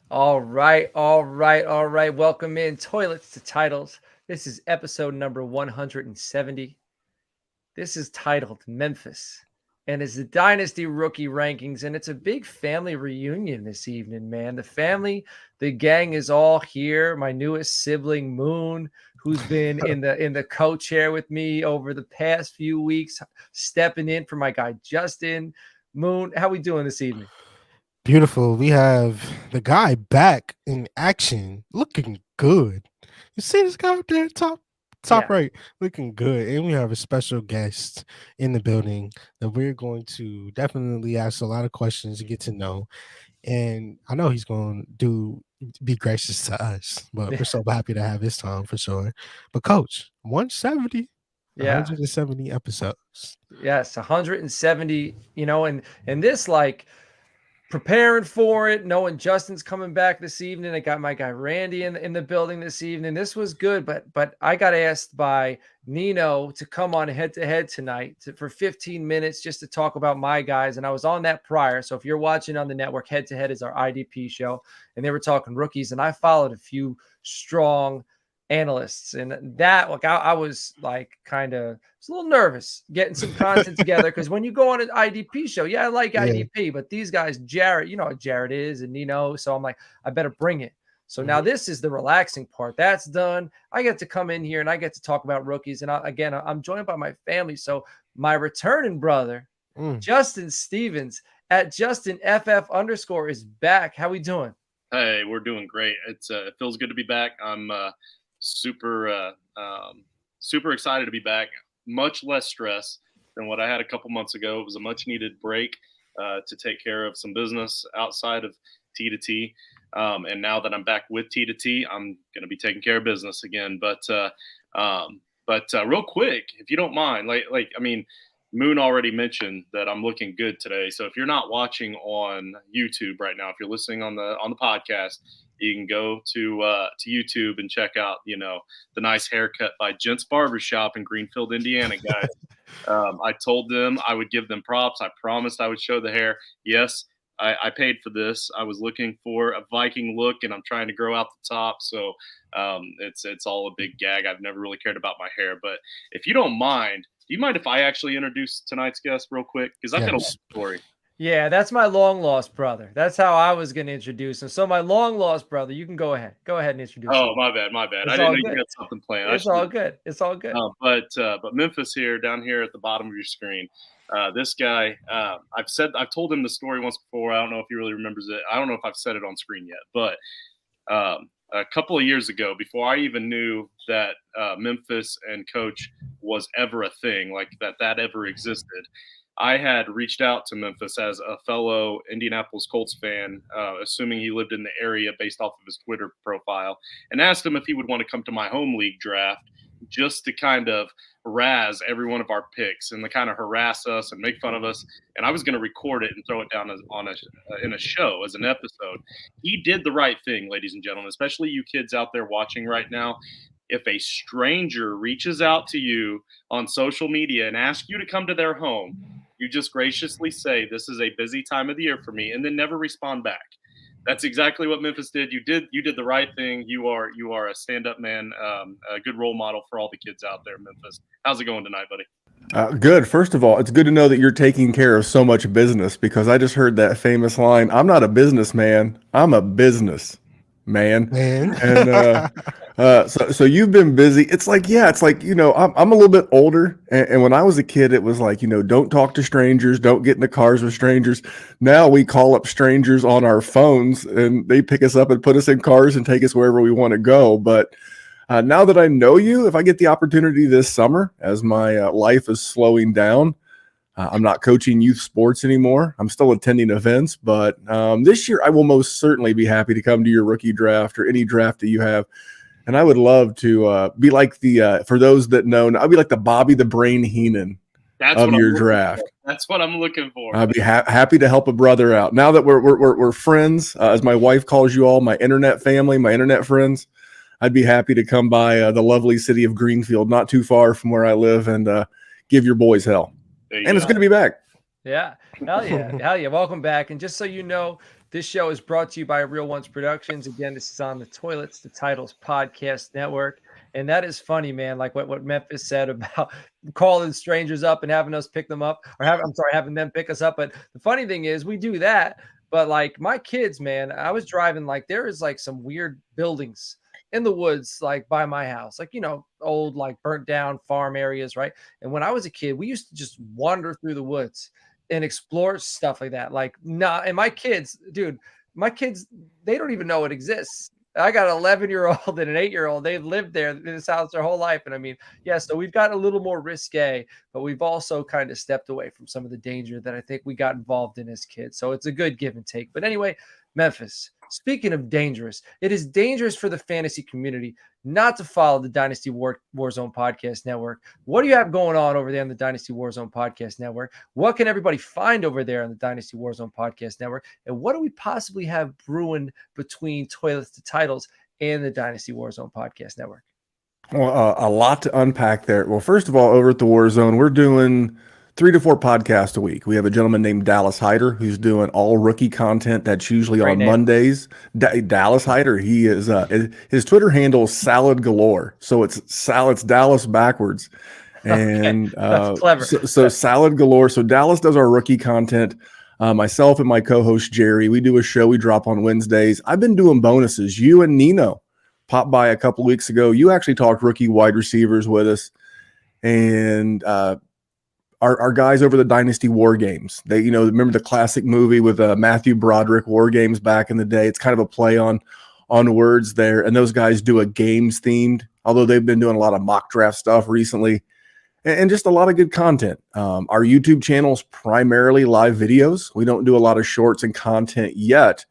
All right, all right, all right. Welcome in Toilets to Titles. This is episode number 170. This is titled Memphis, and it's the Dynasty Rookie Rankings, and it's a big family reunion this evening, man. The gang is all here. My newest sibling, Moon, who's been in the co-chair with me over the past few weeks, stepping in for my guy Justin. Moon, how we doing this evening? Beautiful. We have the guy back in action, looking good. You see this guy up there, top Yeah. right, looking good. And we have a special guest in the building that we're going to definitely ask a lot of questions and get to know. And I know he's going to be gracious to us, but we're so happy to have his time for sure. But coach, 170, Yeah. 170 episodes. Yes, 170, and this like preparing for it, knowing Justin's coming back this evening. I got my guy Randy in the building this evening. This was good, but I got asked by Nino to come on head to head tonight for 15 minutes just to talk about my guys. And I was on that prior. So if you're watching on the network, Head to Head is our IDP show, and they were talking rookies, and I followed a few strong analysts, and that like I was like kind of a little nervous getting some content together because when you go on an IDP show, yeah, I like Yeah. IDP, but these guys, Jared, you know what Jared is, and Nino, so I'm like, I better bring it. So now Mhm. this is the relaxing part. That's done. I get to come in here and I get to talk about rookies, and I'm joined by my family. So my returning brother, Mm. Justin Stevens at Justin FF underscore is back. How we doing? Hey, we're doing great. It feels good to be back. I'm super super excited to be back. Much less stress than what I had a couple months ago. It was a much needed break to take care of some business outside of T to T. And now that I'm back with T to T, I'm going to be taking care of business again. But real quick, if you don't mind, I mean, Moon already mentioned that I'm looking good today. So if you're not watching on YouTube right now, if you're listening on the podcast, you can go to YouTube and check out, the nice haircut by Gents Barbershop in Greenfield, Indiana, guys. I told them I would give them props. I promised I would show the hair. Yes, I paid for this. I was looking for a Viking look, and I'm trying to grow out the top. So it's all a big gag. I've never really cared about my hair, but if you don't mind, do you mind if I actually introduce tonight's guest real quick? Because I've got a long Yes. story. Yeah, that's my long lost brother. That's how I was going to introduce him. So my long lost brother, you can go ahead. Go ahead and introduce him. Oh, my bad, my bad. I It's didn't all know you good. had something planned. I It's should. all good. It's all good. But Memphis here, down here at the bottom of your screen. This guy, I've told him the story once before. I don't know if he really remembers it. I don't know if I've said it on screen yet, but a couple of years ago, before I even knew that Memphis and Coach was ever a thing, like that ever existed, I had reached out to Memphis as a fellow Indianapolis Colts fan, assuming he lived in the area based off of his Twitter profile, and asked him if he would want to come to my home league draft just to kind of razz every one of our picks and to kind of harass us and make fun of us. And I was going to record it and throw it down in a show as an episode. He did the right thing, ladies and gentlemen, especially you kids out there watching right now. If a stranger reaches out to you on social media and asks you to come to their home, you just graciously say, "This is a busy time of the year for me," and then never respond back. That's exactly what Memphis did. You did the right thing. You are a stand-up man, a good role model for all the kids out there, Memphis. How's it going tonight, buddy? Good. First of all, it's good to know that you're taking care of so much business because I just heard that famous line. I'm not a businessman. I'm a business man. Man. And so you've been busy. It's like, yeah, it's like, I'm a little bit older. And when I was a kid, it was like, don't talk to strangers. Don't get in the cars with strangers. Now we call up strangers on our phones and they pick us up and put us in cars and take us wherever we want to go. But now that I know you, if I get the opportunity this summer, as my life is slowing down, I'm not coaching youth sports anymore. I'm still attending events, but this year I will most certainly be happy to come to your rookie draft or any draft that you have. And I would love to be like for those that know, I'll be like the Bobby the Brain Heenan of your draft. That's what I'm looking for. I'll be happy to help a brother out. Now that we're friends, as my wife calls you all, my internet family, my internet friends. I'd be happy to come by the lovely city of Greenfield, not too far from where I live, and give your boys hell. And it's good to be back. Yeah. Hell yeah. Hell yeah. Welcome back. And just so you know, This show is brought to you by Real Ones Productions. Again, this is on the Toilets to Titles Podcast Network. And that is funny, man. Like what Memphis said about calling strangers up and having us pick them up, or having them pick us up. But the funny thing is we do that. But like my kids, man, I was driving, like there is like some weird buildings in the woods, like by my house, like, old, like burnt down farm areas. Right. And when I was a kid, we used to just wander through the woods and explore stuff like that. Like, nah, and my kids, dude, they don't even know it exists. I got an 11-year-old and an 8-year-old. They've lived there in this house their whole life. And I mean, yeah, so we've gotten a little more risque, but we've also kind of stepped away from some of the danger that I think we got involved in as kids. So it's a good give and take. But anyway, Memphis, speaking of dangerous, it is dangerous for the fantasy community not to follow the Dynasty Warzone Podcast Network. What do you have going on over there on the Dynasty Warzone Podcast Network? What can everybody find over there on the Dynasty Warzone Podcast Network? And what do we possibly have brewing between Toilets to Titles and the Dynasty Warzone Podcast Network? Well, a lot to unpack there. Well, first of all, over at the Warzone, we're doing 3 to 4 podcasts a week. We have a gentleman named Dallas Hyder who's doing all rookie content. That's usually on Mondays. Dallas Hyder, he is his Twitter handle is Salad Galore, so it's Dallas backwards, and that's clever. So Salad Galore. So Dallas does our rookie content. Myself and my co-host Jerry, we do a show we drop on Wednesdays. I've been doing bonuses. You and Nino popped by a couple weeks ago. You actually talked rookie wide receivers with us, and our guys over the Dynasty War Games. They, remember the classic movie with Matthew Broderick, War Games back in the day. It's kind of a play on words there. And those guys do a games themed, although they've been doing a lot of mock draft stuff recently and just a lot of good content. Our YouTube channel is primarily live videos. We don't do a lot of shorts and content yet,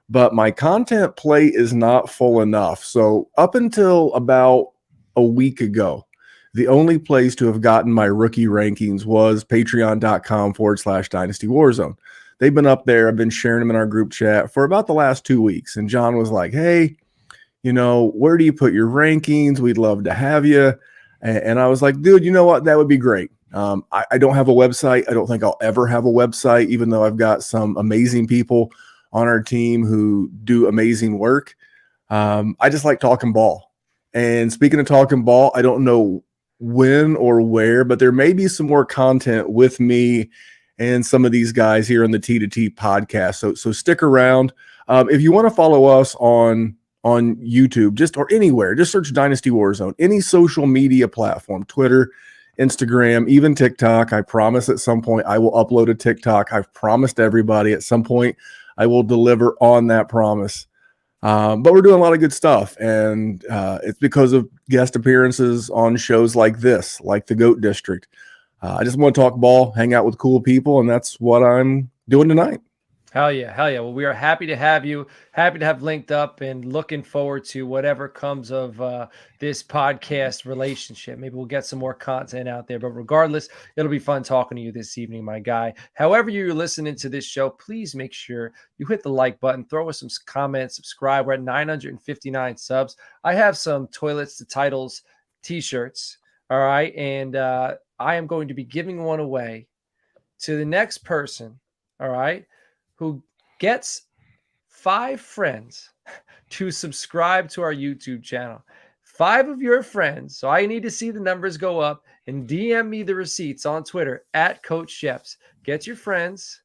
but my content plate is not full enough. So up until about a week ago, the only place to have gotten my rookie rankings was patreon.com/Dynasty Warzone. They've been up there. I've been sharing them in our group chat for about the last 2 weeks. And John was like, hey, where do you put your rankings? We'd love to have you. And I was like, dude, you know what? That would be great. I don't have a website. I don't think I'll ever have a website, even though I've got some amazing people on our team who do amazing work. I just like talking ball. And speaking of talking ball, I don't know when or where, but there may be some more content with me and some of these guys here on the T2T podcast. So stick around. If you want to follow us on YouTube, or anywhere, just search Dynasty Warzone, any social media platform, Twitter, Instagram, even TikTok. I promise at some point I will upload a TikTok. I've promised everybody at some point I will deliver on that promise. But we're doing a lot of good stuff, and it's because of guest appearances on shows like this, like the GOAT District. I just want to talk ball, hang out with cool people, and that's what I'm doing tonight. Hell yeah. Well, we are happy to have you, happy to have linked up, and looking forward to whatever comes of this podcast relationship. Maybe we'll get some more content out there, but regardless, it'll be fun talking to you this evening, my guy. However you're listening to this show, please make sure you hit the like button, throw us some comments, subscribe. We're at 959 subs. I have some Toilets to Titles t-shirts. All right. And I am going to be giving one away to the next person. All right, who gets 5 friends to subscribe to our YouTube channel. 5 of your friends. So I need to see the numbers go up, and DM me the receipts on Twitter at Coach Sheps. Get your friends,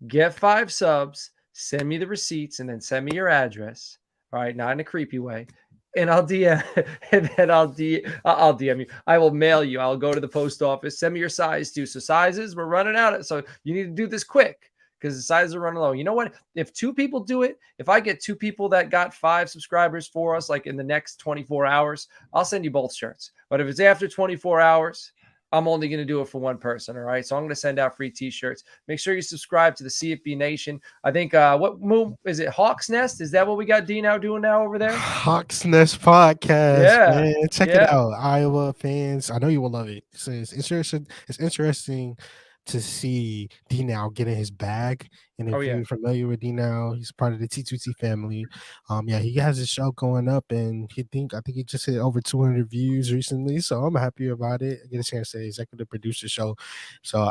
get 5 subs, send me the receipts, and then send me your address. All right, not in a creepy way. And I'll DM, and then I'll DM you. I will mail you. I'll go to the post office. Send me your size too. So sizes, we're running out. So you need to do this quick, because the sizes are running low. You know what? If 2 people do it, if I get 2 people that got 5 subscribers for us, like in the next 24 hours, I'll send you both shirts. But if it's after 24 hours, I'm only going to do it for 1 person. All right. So I'm going to send out free t-shirts. Make sure you subscribe to the CFB Nation. I think, what move is it? Hawk's Nest? Is that what we got D now doing now over there? Hawk's Nest podcast. Yeah. Man. Check it out. Iowa fans. I know you will love it. It's interesting to see D now getting his bag. And if you're familiar with D now, he's part of the T2T family. He has a show going up, and I think he just hit over 200 views recently. So I'm happy about it. I get a chance to executive produce the show. So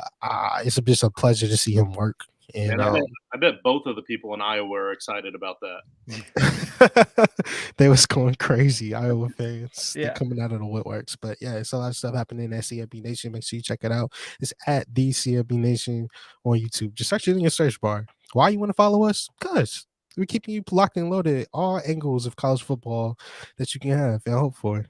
it's just a pleasure to see him work. And Man, I bet both of the people in Iowa are excited about that. they was going crazy, Iowa fans. Yeah. They're coming out of the woodworks. But yeah, it's a lot of stuff happening at CFB Nation. Make sure you check it out. It's at the CFB Nation on YouTube. Just search it in your search bar. Why you want to follow us? Because we're keeping you locked and loaded, all angles of college football that you can have and hope for.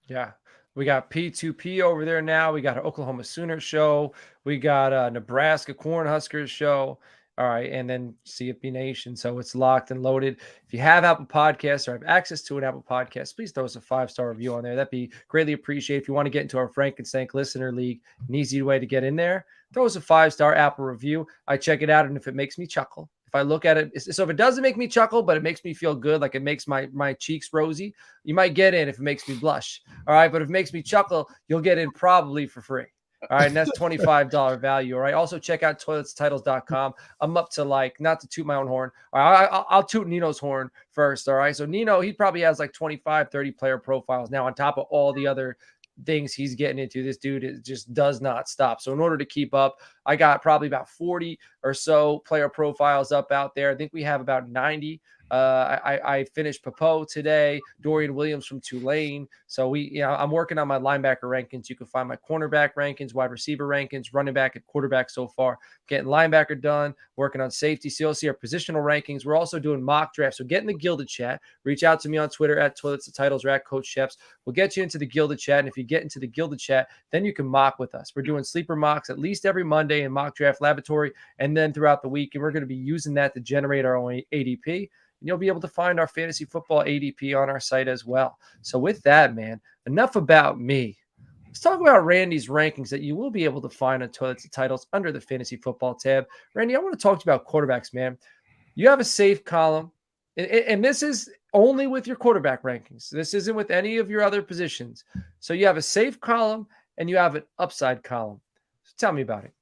Yeah. We got P2P over there now. We got an Oklahoma Sooners show. We got a Nebraska Cornhuskers show. All right. And then CFB Nation. So it's locked and loaded. If you have Apple Podcasts or have access to an Apple Podcast, please throw us a 5-star review on there. That'd be greatly appreciated. If you want to get into our Frankenstein Listener League, an easy way to get in there, throw us a 5-star Apple review. I check it out. And if it makes me chuckle, if I look at it, so if it doesn't make me chuckle, but it makes me feel good, like it makes my cheeks rosy, you might get in if it makes me blush. All right. But if it makes me chuckle, you'll get in probably for free. All right. And that's $25 value. All right. Also check out toiletstitles.com. I'm up to not to toot my own horn. All right. I'll toot Nino's horn first. All right. So Nino, he probably has like 25, 30 player profiles now on top of all the other things he's getting into. This dude just does not stop. So in order to keep up, I got probably about 40 or so player profiles up out there. I think we have about 90. I finished Popo today, Dorian Williams from Tulane. So I'm working on my linebacker rankings. You can find my cornerback rankings, wide receiver rankings, running back and quarterback so far. Getting linebacker done, working on safety. So you'll see our positional rankings. We're also doing mock drafts. So get in the Gilded Chat. Reach out to me on Twitter at Toilets to Titles or at Coach Sheps. We'll get you into the Gilded Chat. And if you get into the Gilded Chat, then you can mock with us. We're doing sleeper mocks at least every Monday in Mock Draft Laboratory and then throughout the week. And we're going to be using that to generate our own ADP. And you'll be able to find our fantasy football ADP on our site as well. So with that, man, enough about me. Let's talk about Randy's rankings that you will be able to find on Toilets and Titles under the fantasy football tab. Randy, I want to talk to you about quarterbacks, man. You have a safe column, and this is only with your quarterback rankings. This isn't with any of your other positions. So you have a safe column and you have an upside column. So tell me about it.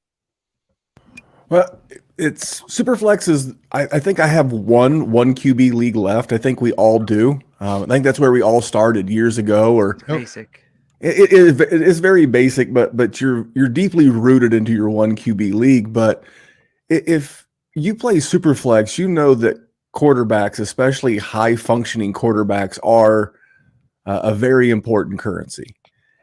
Well, it's Superflex is. I think I have one QB league left. I think we all do. I think that's where we all started years ago. Or basic. It is very basic, but you're deeply rooted into your one QB league. But if you play Superflex, you know that quarterbacks, especially high functioning quarterbacks, are a very important currency.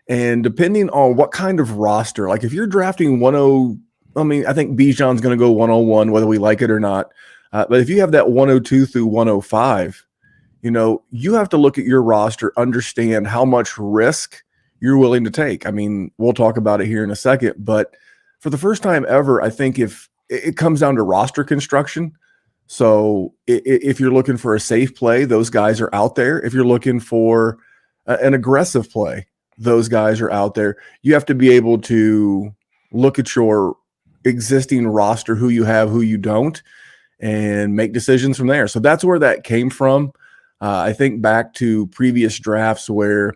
And depending on what kind of roster, like if you're drafting 101. I think Bijan's going to go 101, whether we like it or not. But if you have that 102 through 105, you have to look at your roster, understand how much risk you're willing to take. We'll talk about it here in a second. But for the first time ever, I think if it comes down to roster construction. So if you're looking for a safe play, those guys are out there. If you're looking for an aggressive play, those guys are out there. You have to be able to look at your existing roster, who you have, who you don't, and make decisions from there. So that's where that came from. I think back to previous drafts where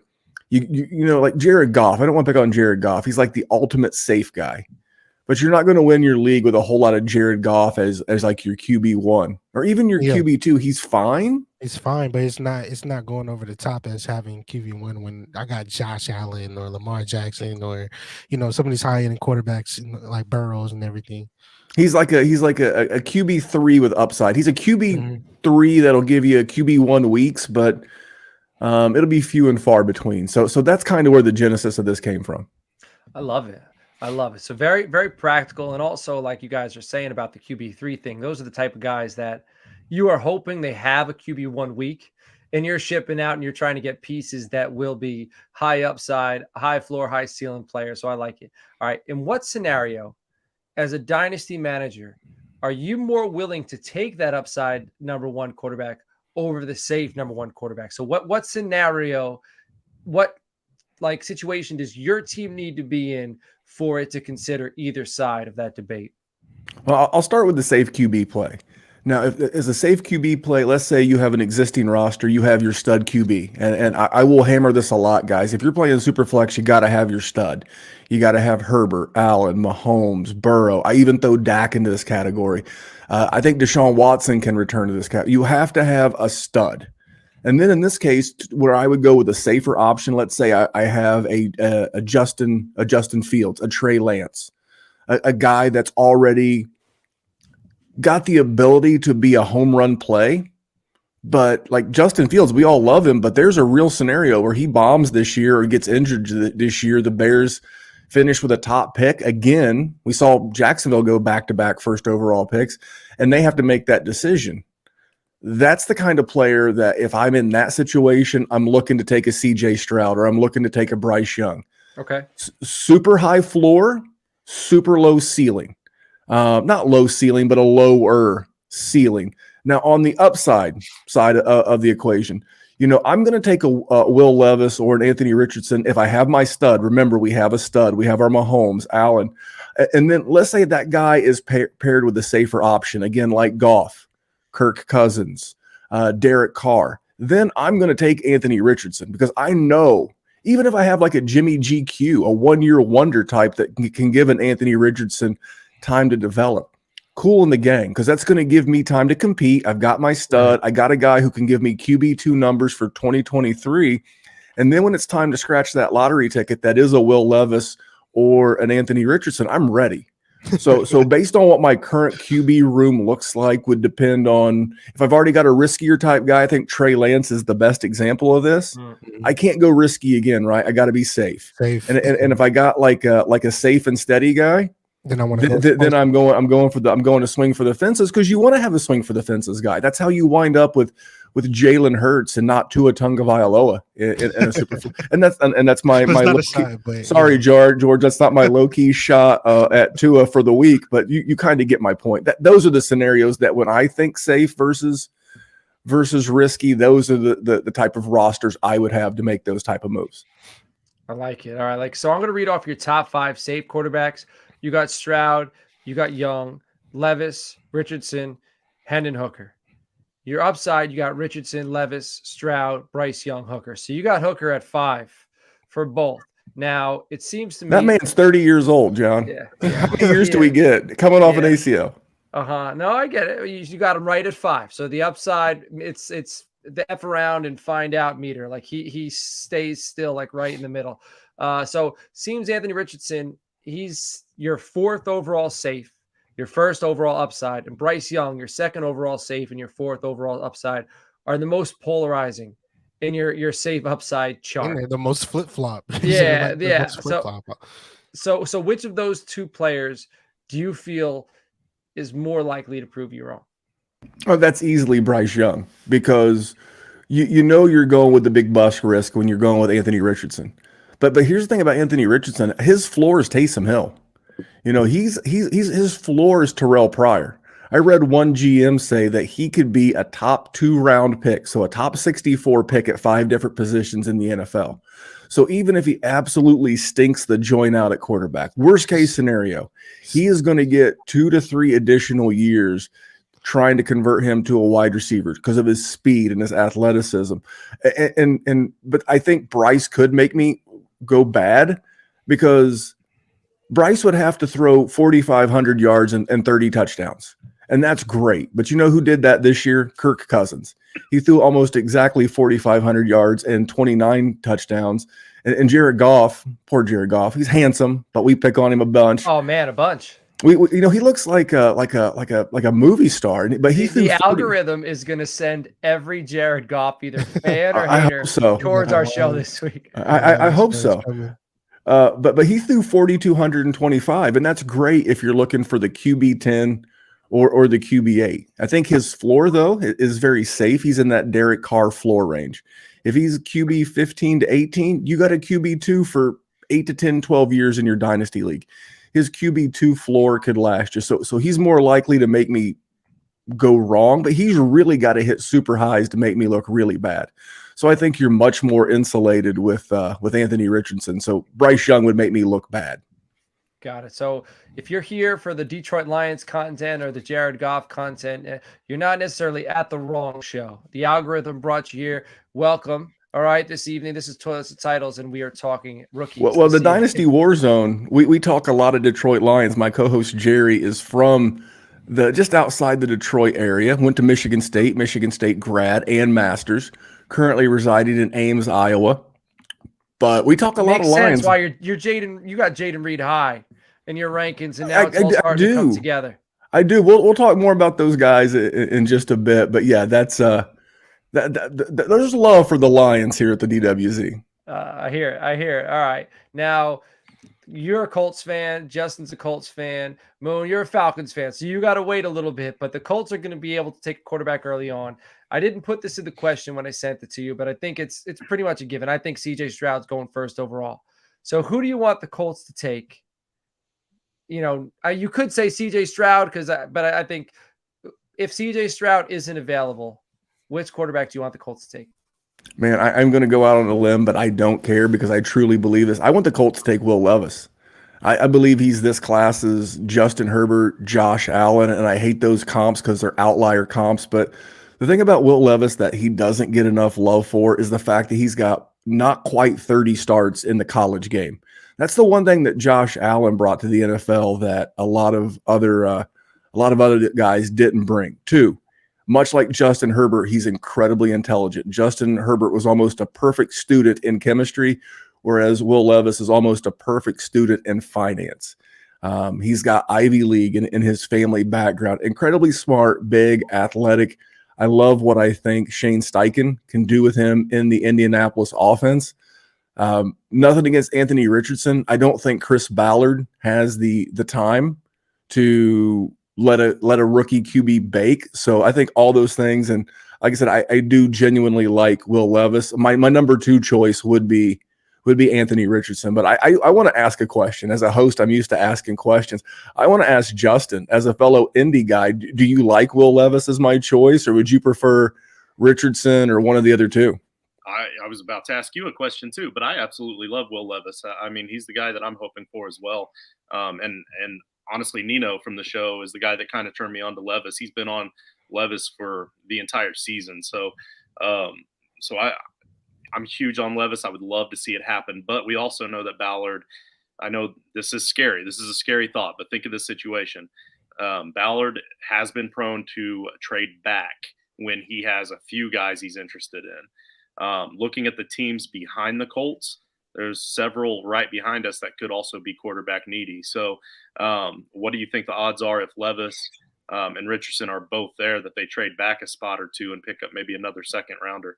you like Jared Goff. I don't want to pick on Jared Goff. He's like the ultimate safe guy, but you're not going to win your league with a whole lot of Jared Goff as like your QB1 or even your QB2. He's fine. It's fine, but it's not going over the top as having QB1 when I got Josh Allen or Lamar Jackson or some of these high end quarterbacks like Burrows and everything. He's like a QB3 with upside. He's a QB3 that'll give you a QB1 weeks, but it'll be few and far between. So that's kind of where the genesis of this came from. I love it. So very, very practical. And also, like you guys are saying about the QB3 thing, those are the type of guys that you are hoping they have a QB1 week and you're shipping out and you're trying to get pieces that will be high upside, high floor, high ceiling players. So I like it. All right. In what scenario, as a dynasty manager, are you more willing to take that upside number one quarterback over the safe number one quarterback? So what scenario, what situation does your team need to be in for it to consider either side of that debate? Well, I'll start with the safe QB play. Now, if as a safe QB play, let's say you have an existing roster, you have your stud QB, and I will hammer this a lot, guys. If you're playing Superflex, you got to have your stud. You got to have Herbert, Allen, Mahomes, Burrow. I even throw Dak into this category. I think Deshaun Watson can return to this category. You have to have a stud. And then in this case, where I would go with a safer option, let's say I have a Justin Fields, a Trey Lance, a guy that's already got the ability to be a home run play. But like Justin Fields, we all love him, but there's a real scenario where he bombs this year or gets injured this year. The Bears finish with a top pick. Again, we saw Jacksonville go back-to-back first overall picks, and they have to make that decision. That's the kind of player that if I'm in that situation, I'm looking to take a CJ Stroud or I'm looking to take a Bryce Young. Okay. Super high floor, super low ceiling. Not low ceiling, but a lower ceiling. Now, on the upside side of the equation, I'm going to take a Will Levis or an Anthony Richardson if I have my stud. Remember, we have a stud. We have our Mahomes, Allen. And then let's say that guy is paired with a safer option, again, like Goff, Kirk Cousins, Derek Carr. Then I'm going to take Anthony Richardson because I know even if I have like a Jimmy GQ, a one-year wonder type that can give an Anthony Richardson time to develop, cool in the gang, because that's going to give me time to compete. I've got my stud. I got a guy who can give me QB2 numbers for 2023. And then when it's time to scratch that lottery ticket, that is a Will Levis or an Anthony Richardson, I'm ready. So based on what my current QB room looks like would depend on if I've already got a riskier type guy. I think Trey Lance is the best example of this. Mm-hmm. I can't go risky again, right? I got to be safe. And if I got like a safe and steady guy, then I want to. Then I'm going to swing for the fences because you want to have a swing for the fences guy. That's how you wind up with Jalen Hurts and not Tua Tagovailoa in a super. and that's my low key, sorry, George. That's not my low key shot at Tua for the week, but you kind of get my point. Those are the scenarios that when I think safe versus risky, those are the type of rosters I would have to make those type of moves. I like it. All right, so I'm going to read off your top 5 safe quarterbacks. You got Stroud, you got Young, Levis, Richardson, Hendon Hooker. Your upside, you got Richardson, Levis, Stroud, Bryce Young, Hooker. So you got Hooker at 5 for both. Now, it seems to me that man's 30 years old, John. Yeah. How many years do we get coming off an ACL? No, I get it. You got him right at 5. So the upside, it's the F around and find out meter. Like he stays still, like right in the middle. So seems Anthony Richardson, he's your 4th overall safe, your 1st overall upside, and Bryce Young, your 2nd overall safe and your 4th overall upside are the most polarizing in your safe upside chart. The most flip-flop. Yeah. So which of those 2 players do you feel is more likely to prove you wrong? Oh, that's easily Bryce Young because you're going with the big bust risk when you're going with Anthony Richardson. But here's the thing about Anthony Richardson. His floor is Taysom Hill. His floor is Terrell Pryor. I read one GM say that he could be a top 2 round pick, so a top 64 pick at 5 different positions in the NFL. So even if he absolutely stinks the joint out at quarterback, worst case scenario, he is going to get 2 to 3 additional years trying to convert him to a wide receiver because of his speed and his athleticism. But I think Bryce could make me go bad because Bryce would have to throw 4,500 yards and 30 touchdowns. And that's great. But you know who did that this year? Kirk Cousins. He threw almost exactly 4,500 yards and 29 touchdowns. And Jared Goff, poor Jared Goff, he's handsome, but we pick on him a bunch. Oh man, a bunch. We he looks like a movie star, but the algorithm is going to send every Jared Goff either fan or hater towards our show this week. I hope so. But he threw 4,225, and that's great if you're looking for the QB 10 or the QB 8. I think his floor though is very safe. He's in that Derek Carr floor range. If he's QB 15 to 18, you got a QB 2 for 8 to 10, 12 years in your dynasty league. His QB2 floor could last you. So he's more likely to make me go wrong, but he's really got to hit super highs to make me look really bad. So I think you're much more insulated with Anthony Richardson. So Bryce Young would make me look bad. Got it. So if you're here for the Detroit Lions content or the Jared Goff content, you're not necessarily at the wrong show. The algorithm brought you here. Welcome. All right, this evening, this is Toilets and Titles, and we are talking rookies. Well, the Dynasty Warzone, we talk a lot of Detroit Lions. My co-host Jerry is from just outside the Detroit area, went to Michigan State grad and masters, currently residing in Ames, Iowa. But we talk a lot of Lions. Makes sense why you're Jaden, you got Jaden Reed high in your rankings, and now it's all starting to come together. I do. We'll talk more about those guys in just a bit. But yeah, that's there's love for the Lions here at the DWZ. I hear it. I hear it. All right. Now, you're a Colts fan. Justin's a Colts fan. Moon, you're a Falcons fan. So you got to wait a little bit, but the Colts are going to be able to take a quarterback early on. I didn't put this in the question when I sent it to you, but I think it's pretty much a given. I think CJ Stroud's going first overall. So who do you want the Colts to take? You know, you could say CJ Stroud but I think if CJ Stroud isn't available, which quarterback do you want the Colts to take? Man, I'm going to go out on a limb, but I don't care because I truly believe this. I want the Colts to take Will Levis. I believe he's this class's Justin Herbert, Josh Allen, and I hate those comps because they're outlier comps. But the thing about Will Levis that he doesn't get enough love for is the fact that he's got not quite 30 starts in the college game. That's the one thing that Josh Allen brought to the NFL that a lot of other guys didn't bring. Two, much like Justin Herbert, he's incredibly intelligent. Justin Herbert was almost a perfect student in chemistry, whereas Will Levis is almost a perfect student in finance. He's got Ivy League in his family background. Incredibly smart, big, athletic. I love what I think Shane Steichen can do with him in the Indianapolis offense. Nothing against Anthony Richardson. I don't think Chris Ballard has the time to let a rookie QB bake. So I think all those things, and like I said, I do genuinely like Will Levis. My number 2 choice would be Anthony Richardson. But I want to ask a question. As a host, I'm used to asking questions. I want to ask Justin, as a fellow Indy guy, do you like Will Levis as my choice, or would you prefer Richardson or one of the other two? I was about to ask you a question too, but I absolutely love Will Levis. I mean, he's the guy that I'm hoping for as well. And honestly, Nino from the show is the guy that kind of turned me on to Levis. He's been on Levis for the entire season. So I'm huge on Levis. I would love to see it happen. But we also know that Ballard, I know this is scary. This is a scary thought, but think of this situation. Ballard has been prone to trade back when he has a few guys he's interested in. Looking at the teams behind the Colts, there's several right behind us that could also be quarterback needy. So what do you think the odds are if Levis and Richardson are both there that they trade back a spot or two and pick up maybe another second rounder?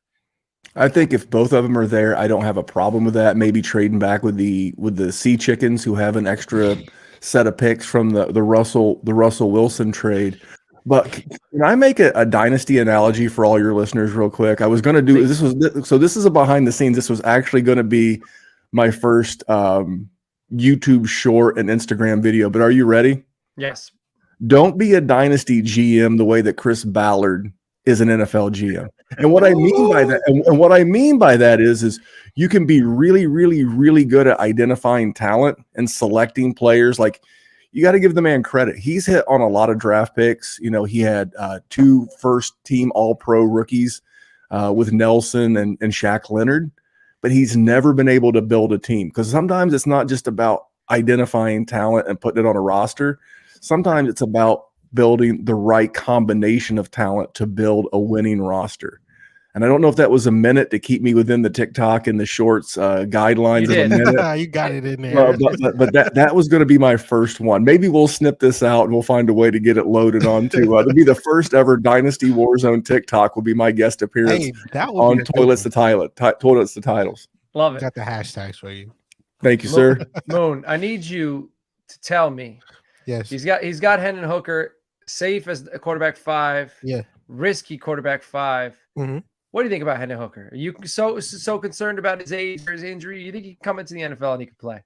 I think if both of them are there, I don't have a problem with that. Maybe trading back with the Sea Chickens who have an extra set of picks from the Russell Wilson trade. But can I make a dynasty analogy for all your listeners real quick? I was going to do this is a behind the scenes. This was actually going to be my first YouTube short and Instagram video. But are you ready? Yes. Don't be a dynasty GM the way that Chris Ballard is an NFL GM. And what I mean by that, and what I mean by that is you can be really, really, really good at identifying talent and selecting players. Like, you got to give the man credit. He's hit on a lot of draft picks. You know, he had 2 first-team All-Pro rookies with Nelson and Shaq Leonard, but he's never been able to build a team because sometimes it's not just about identifying talent and putting it on a roster. Sometimes it's about building the right combination of talent to build a winning roster. And I don't know if that was a minute to keep me within the TikTok and the shorts guidelines of a minute. You got it in there. But that was going to be my first one. Maybe we'll snip this out and we'll find a way to get it loaded onto to be the first ever Dynasty Warzone TikTok will be my guest appearance on Toilets to Titles. Love it. Got the hashtags for you. Thank you, sir. Moon, I need you to tell me. Yes. He's got Hendon Hooker safe as a quarterback 5. Yeah. Risky quarterback 5. Mm-hmm. What do you think about Hendon Hooker? Are you so concerned about his age or his injury? You think he can come into the NFL and he can play?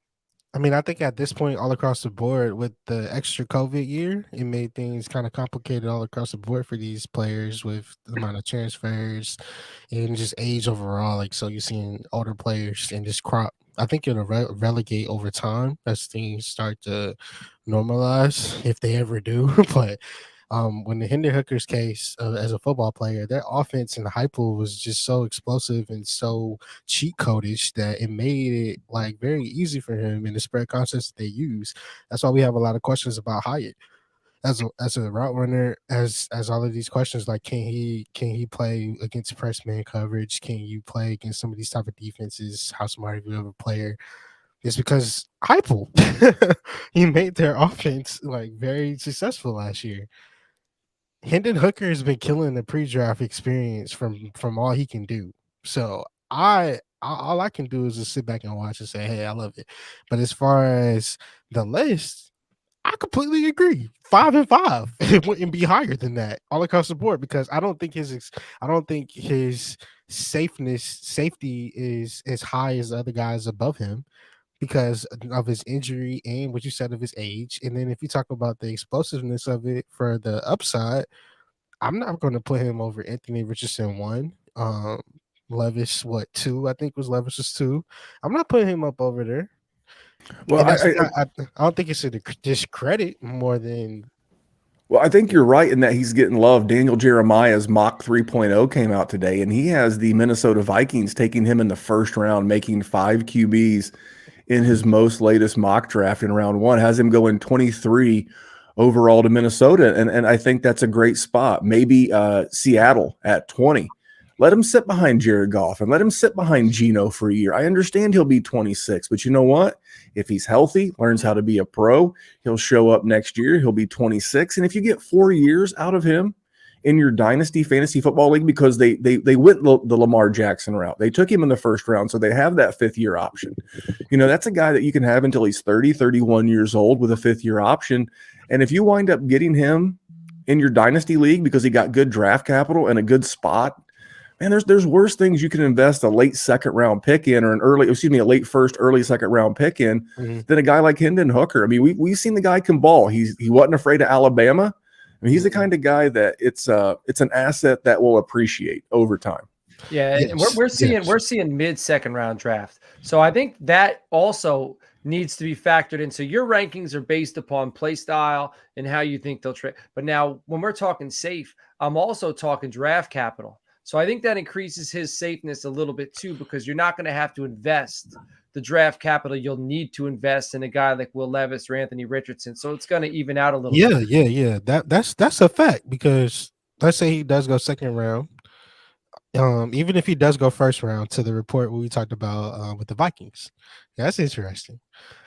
I mean, I think at this point, all across the board, with the extra COVID year, it made things kind of complicated all across the board for these players with the amount of transfers and just age overall. Like, so you're seeing older players in this crop. I think it'll relegate over time as things start to normalize, if they ever do. But when the Hendon Hooker's case as a football player, their offense in the high pool was just so explosive and so cheat codish that it made it like very easy for him in the spread concepts that they use. That's why we have a lot of questions about Hyatt as a route runner, as all of these questions like can he play against press man coverage? Can you play against some of these type of defenses? How smart of a player? It's because Heupel he made their offense like very successful last year. Hendon Hooker has been killing the pre-draft experience from all he can do. So all I can do is just sit back and watch and say, hey, I love it. But as far as the list, I completely agree. 5 and 5. It wouldn't be higher than that all across the board because I don't think his safety is as high as the other guys above him because of his injury and what you said of his age. And then if you talk about the explosiveness of it for the upside, I'm not going to put him over Anthony Richardson 1. Levis, 2? I think was Levis was 2. I'm not putting him up over there. Well, I don't think it's a discredit more than. Well, I think you're right in that he's getting love. Daniel Jeremiah's mock 3.0 came out today, and he has the Minnesota Vikings taking him in the first round, making 5 QBs in his most latest mock draft in round 1. Has him going 23 overall to Minnesota, and I think that's a great spot. Maybe Seattle at 20. Let him sit behind Jared Goff and let him sit behind Geno for a year. I understand he'll be 26, but you know what? If he's healthy, learns how to be a pro, he'll show up next year. He'll be 26. And if you get 4 years out of him in your dynasty fantasy football league, because they went the Lamar Jackson route. They took him in the first round, so they have that 5th-year option. You know, that's a guy that you can have until he's 30, 31 years old with a 5th-year option. And if you wind up getting him in your dynasty league because he got good draft capital and a good spot, man, there's worse things you can invest a late 2nd round pick in or a late 1st, early 2nd round pick in than a guy like Hendon Hooker. I mean, we've seen the guy can ball. He wasn't afraid of Alabama. I mean, he's the kind of guy that it's an asset that will appreciate over time. Yeah, and we're seeing mid-2nd round draft. So I think that also needs to be factored in. So your rankings are based upon play style and how you think they'll trade. But now when we're talking safe, I'm also talking draft capital. So I think that increases his safeness a little bit too, because you're not going to have to invest the draft capital you'll need to invest in a guy like Will Levis or Anthony Richardson. So it's going to even out a little bit. Yeah. That's a fact because let's say he does go 2nd round. Even if he does go 1st round to the report we talked about with the Vikings. Yeah, that's interesting.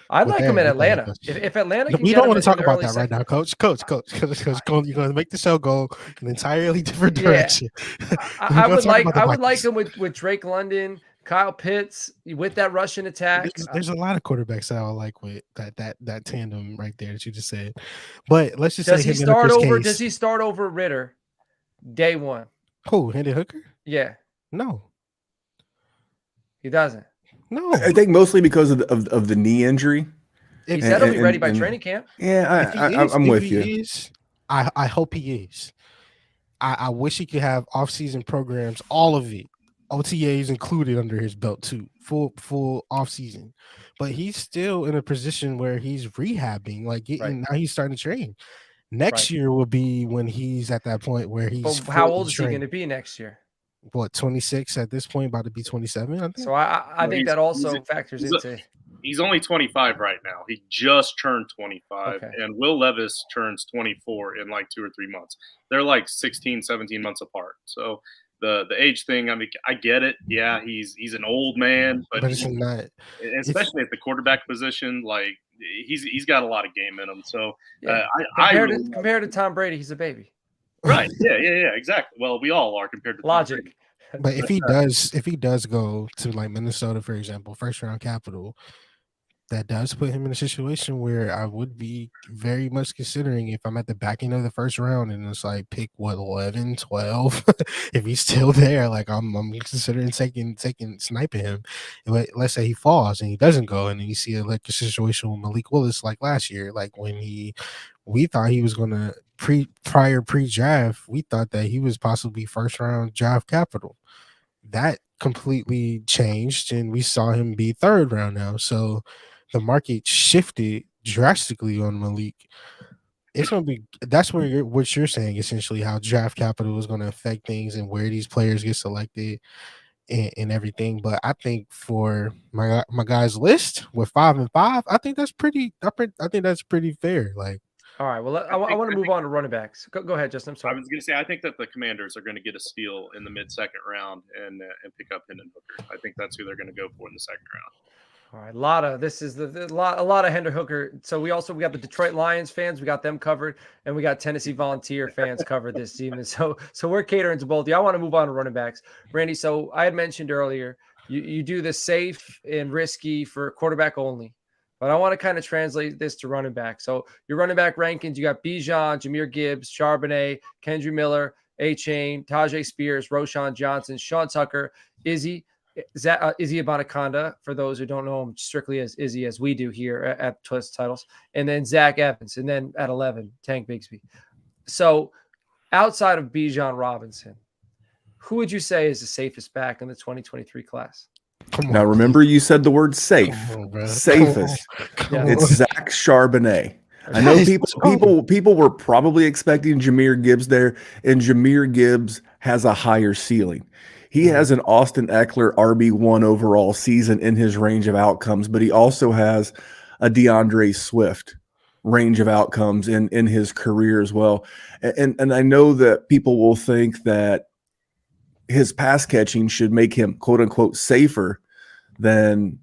I'd like him in Atlanta. If Atlanta can we get don't him want to talk in about early that right now, Coach, because you're going to make the show go an entirely different direction. I would like him with Drake London, Kyle Pitts, with that Russian attack. There's a lot of quarterbacks that I like with that tandem right there that you just said. But let's just does say he start over Ritter day 1? Who, Hendon Hooker? Yeah. No. He doesn't. No. I think mostly because of the knee injury. He said he'll be ready by training camp. Yeah, I'm with you. I hope he is. I wish he could have off-season programs, all of it, OTAs included under his belt too, full off-season. But he's still in a position where he's rehabbing, now he's starting to train. Next year will be when he's at that point where he's. But how old is he going to be next year? What, 26 at this point, about to be 27, I think. So I think that also factors into. He's only 25 right now. He just turned 25, and Will Levis turns 24 in like 2 or 3 months. They're like 16, 17 months apart. So the age thing, I mean, I get it. Yeah, he's an old man, but it's not. Especially at the quarterback position, like he's got a lot of game in him. So compared to Tom Brady, he's a baby. Right. Yeah, exactly. Well, we all are compared to logic. But if he does go to like Minnesota, for example, 1st round capital, that does put him in a situation where I would be very much considering if I'm at the back end of the 1st round and it's like pick 11, 12. If he's still there, like I'm considering sniping him. But let's say he falls and he doesn't go, and then you see like a situation with Malik Willis like last year, like when we thought he was gonna pre-draft, we thought that he was possibly 1st round draft capital. That completely changed, and we saw him be 3rd round now. So the market shifted drastically on Malik. It's gonna be that's where what you're saying essentially, how draft capital is gonna affect things and where these players get selected and everything. But I think for my guys list with 5 and 5, I think that's pretty. I think that's pretty fair. Like. All right. Well, I want to move on to running backs. Go ahead, Justin. I'm sorry. I was going to say I think that the Commanders are going to get a steal in the mid-2nd round and pick up Hendon Hooker. I think that's who they're going to go for in the 2nd round. All right, a lot of Hendon Hooker. So we got the Detroit Lions fans, we got them covered, and we got Tennessee Volunteer fans covered this evening. So we're catering to both. I want to move on to running backs, Randy. So I had mentioned earlier, you do the safe and risky for quarterback only, but I want to kind of translate this to running back. So your running back rankings, you got Bijan, Jahmyr Gibbs, Charbonnet, Kendry Miller, A-Chain, Tajay Spears, Roshan Johnson, Sean Tucker, Izzy Abanikanda, for those who don't know him strictly as Izzy, as we do here at Twist Titles, and then Zach Evans, and then at 11, Tank Bigsby. So outside of Bijan Robinson, who would you say is the safest back in the 2023 class? Now, remember, you said the word safe. Safest. It's Zach Charbonnet. I know people were probably expecting Jahmyr Gibbs there, and Jahmyr Gibbs has a higher ceiling. He has an Austin Eckler RB1 overall season in his range of outcomes, but he also has a DeAndre Swift range of outcomes in his career as well. And I know that people will think that his pass catching should make him quote unquote safer than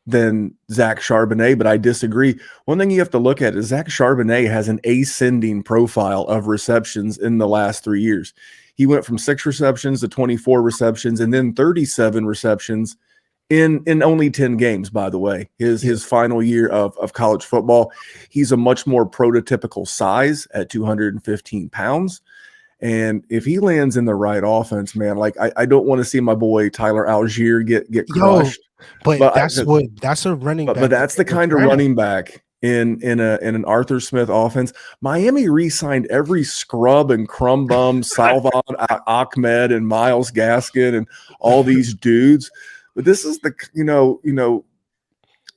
Zach Charbonnet, but I disagree. One thing you have to look at is Zach Charbonnet has an ascending profile of receptions in the last 3 years. He went from 6 receptions to 24 receptions and then 37 receptions in only 10 games, by the way, his final year of college football. He's a much more prototypical size at 215 pounds. And if he lands in the right offense, man, like I don't want to see my boy Tyler Algier get crushed. But that's a running back. But that's the kind of running back in an Arthur Smith offense. Miami re-signed every scrub and crumb bum, Salvon Ahmed and Myles Gaskin and all these dudes. But this is the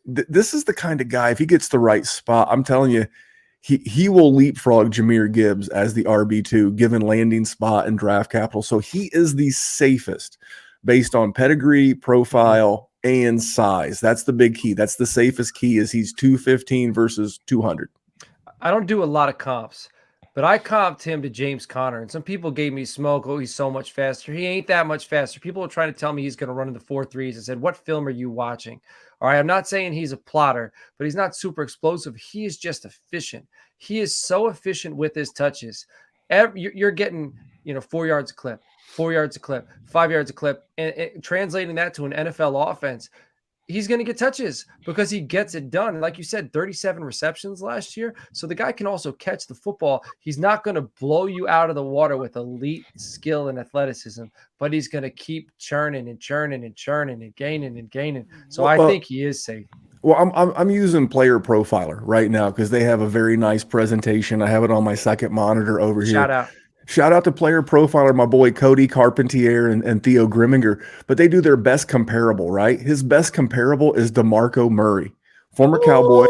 this is the kind of guy, if he gets the right spot, I'm telling you, he will leapfrog Jahmyr Gibbs as the RB2 given landing spot and draft capital. So he is the safest based on pedigree, profile, and size. That's the big key. That's the safest key, is he's 215 versus 200. I don't do a lot of comps, but I comped him to James Conner, and some people gave me smoke. Oh, he's so much faster. He ain't that much faster. People are trying to tell me he's going to run in the 4.3s. I said, what film are you watching? All right, I'm not saying he's a plotter, but he's not super explosive. He is just efficient. He is so efficient with his touches. You're getting, 4 yards a clip, 4 yards a clip, 5 yards a clip, and translating that to an NFL offense, he's going to get touches because he gets it done. Like you said, 37 receptions last year. So the guy can also catch the football. He's not going to blow you out of the water with elite skill and athleticism, but he's going to keep churning and churning and churning and gaining and gaining. So I think he is safe. Well, I'm using Player Profiler right now because they have a very nice presentation. I have it on my second monitor over here. Shout out to Player Profiler, my boy Cody Carpentier and Theo Grimminger. But they do their best comparable, right? His best comparable is DeMarco Murray, former Cowboy,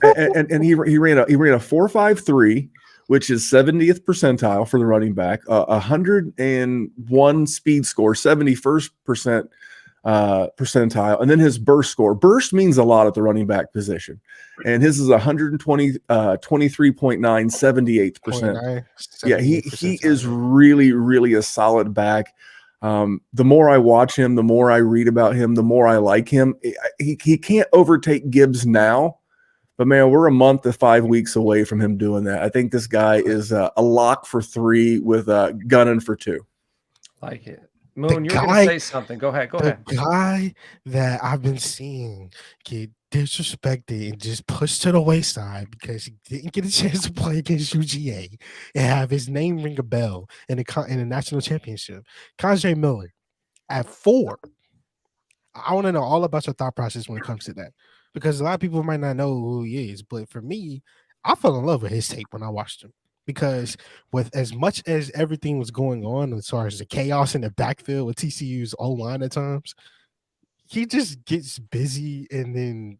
and he ran a 4.53, which is 70th percentile for the running back, 101 speed score, 71st percentile, and then his burst score. Burst means a lot at the running back position, and his is 120, 23.9, 78th percent. Yeah, he is really, really a solid back. The more I watch him, the more I read about him, the more I like him. He can't overtake Gibbs now, but man, we're a month to 5 weeks away from him doing that. I think this guy is a lock for 3 with gunning for 2. Like it. Moon, you're going to say something. Go ahead. The guy that I've been seeing get disrespected and just pushed to the wayside because he didn't get a chance to play against UGA and have his name ring a bell in the national championship. Kendre Miller at 4. I want to know all about your thought process when it comes to that, because a lot of people might not know who he is. But for me, I fell in love with his tape when I watched him. Because with as much as everything was going on as far as the chaos in the backfield with TCU's O-line at times, he just gets busy and then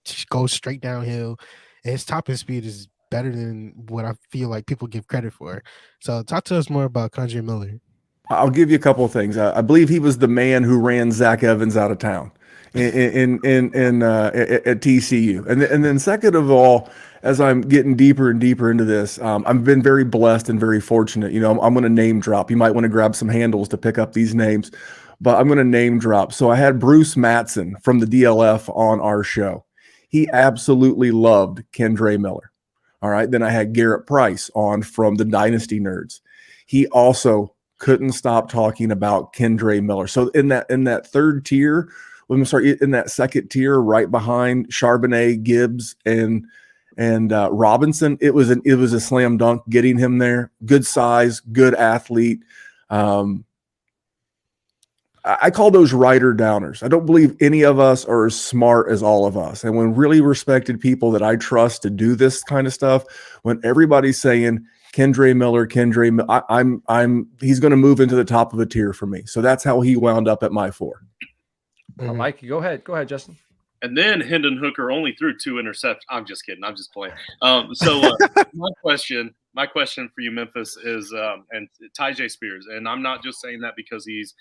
just goes straight downhill. And his top end speed is better than what I feel like people give credit for. So talk to us more about Kendre Miller. I'll give you a couple of things. I believe he was the man who ran Zach Evans out of town at TCU. And then second of all, as I'm getting deeper and deeper into this, I've been very blessed and very fortunate. I'm going to name drop. You might want to grab some handles to pick up these names. but I'm going to name drop. So I had Bruce Matson from the DLF on our show. He absolutely loved Kendre Miller. All right. Then I had Garrett Price on from the Dynasty Nerds. He also couldn't stop talking about Kendre Miller. So in that third tier, in that second tier, right behind Charbonnet, Gibbs, and Robinson, it was a slam dunk getting him there. Good size, good athlete. I call those writer downers. I don't believe any of us are as smart as all of us. And when really respected people that I trust to do this kind of stuff, when everybody's saying Kendre Miller, he's going to move into the top of a tier for me. So that's how he wound up at my 4. Mike, go ahead, Justin. And then Hendon Hooker only threw 2 interceptions. I'm just kidding. I'm just playing. My question for you, Memphis, is and Tyjae Spears. And I'm not just saying that because he's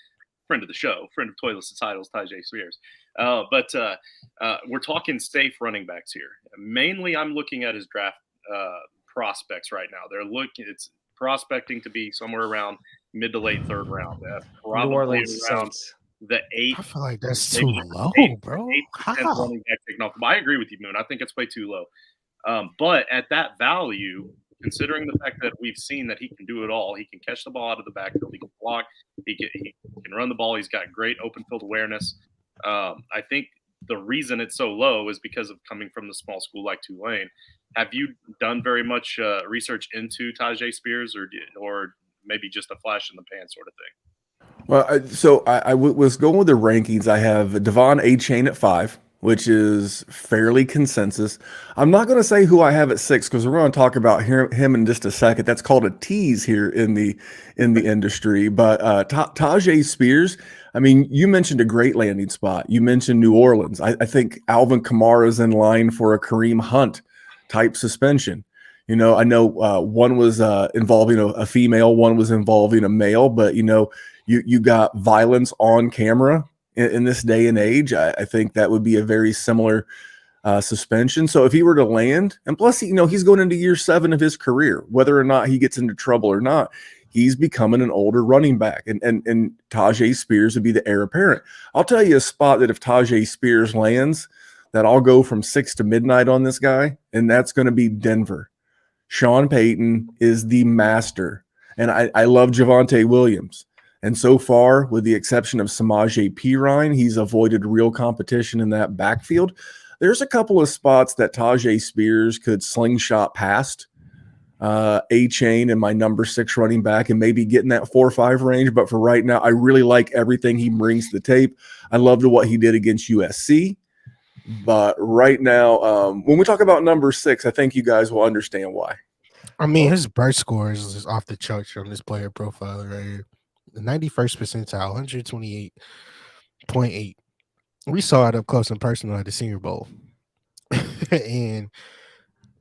friend of the show, friend of Toilets and Titles, Tyjae Spears. But we're talking safe running backs here. Mainly, I'm looking at his draft prospects right now. It's prospecting to be somewhere around mid to late 3rd round. Probably New Orleans around Saints. the 8th. I feel like that's too low, bro. Running back taken off. I agree with you, Moon. I think it's way too low. But at that value, considering the fact that we've seen that he can do it all, he can catch the ball out of the backfield, he can block, he can run the ball, he's got great open field awareness. I think the reason it's so low is because of coming from the small school like Tulane. Have you done very much research into Tyjae Spears, or maybe just a flash in the pan sort of thing? Well, I was going with the rankings. I have Devon A-Chain at 5, which is fairly consensus. I'm not going to say who I have at 6 because we're going to talk about him in just a second. That's called a tease here in the industry. But Tyjae Spears, I mean, you mentioned a great landing spot. You mentioned New Orleans. I think Alvin Kamara is in line for a Kareem Hunt type suspension. I know one was involving a female, one was involving a male, but you got violence on camera in this day and age. I think that would be a very similar suspension. So if he were to land, and plus, he's going into year 7 of his career, whether or not he gets into trouble or not, he's becoming an older running back. And Tyjae Spears would be the heir apparent. I'll tell you a spot that if Tyjae Spears lands, that I'll go from 6 to midnight on this guy, and that's going to be Denver. Sean Payton is the master. And I love Javonte Williams. And so far, with the exception of Samaje Perine, he's avoided real competition in that backfield. There's a couple of spots that Tyjae Spears could slingshot past A-Chain and my number 6 running back and maybe get in that 4 or 5 range. But for right now, I really like everything he brings to the tape. I loved what he did against USC. But right now, when we talk about number 6, I think you guys will understand why. I mean, his burst score is just off the charts on this player profile right here. The 91st percentile, 128.8. We saw it up close and personal at the Senior Bowl. And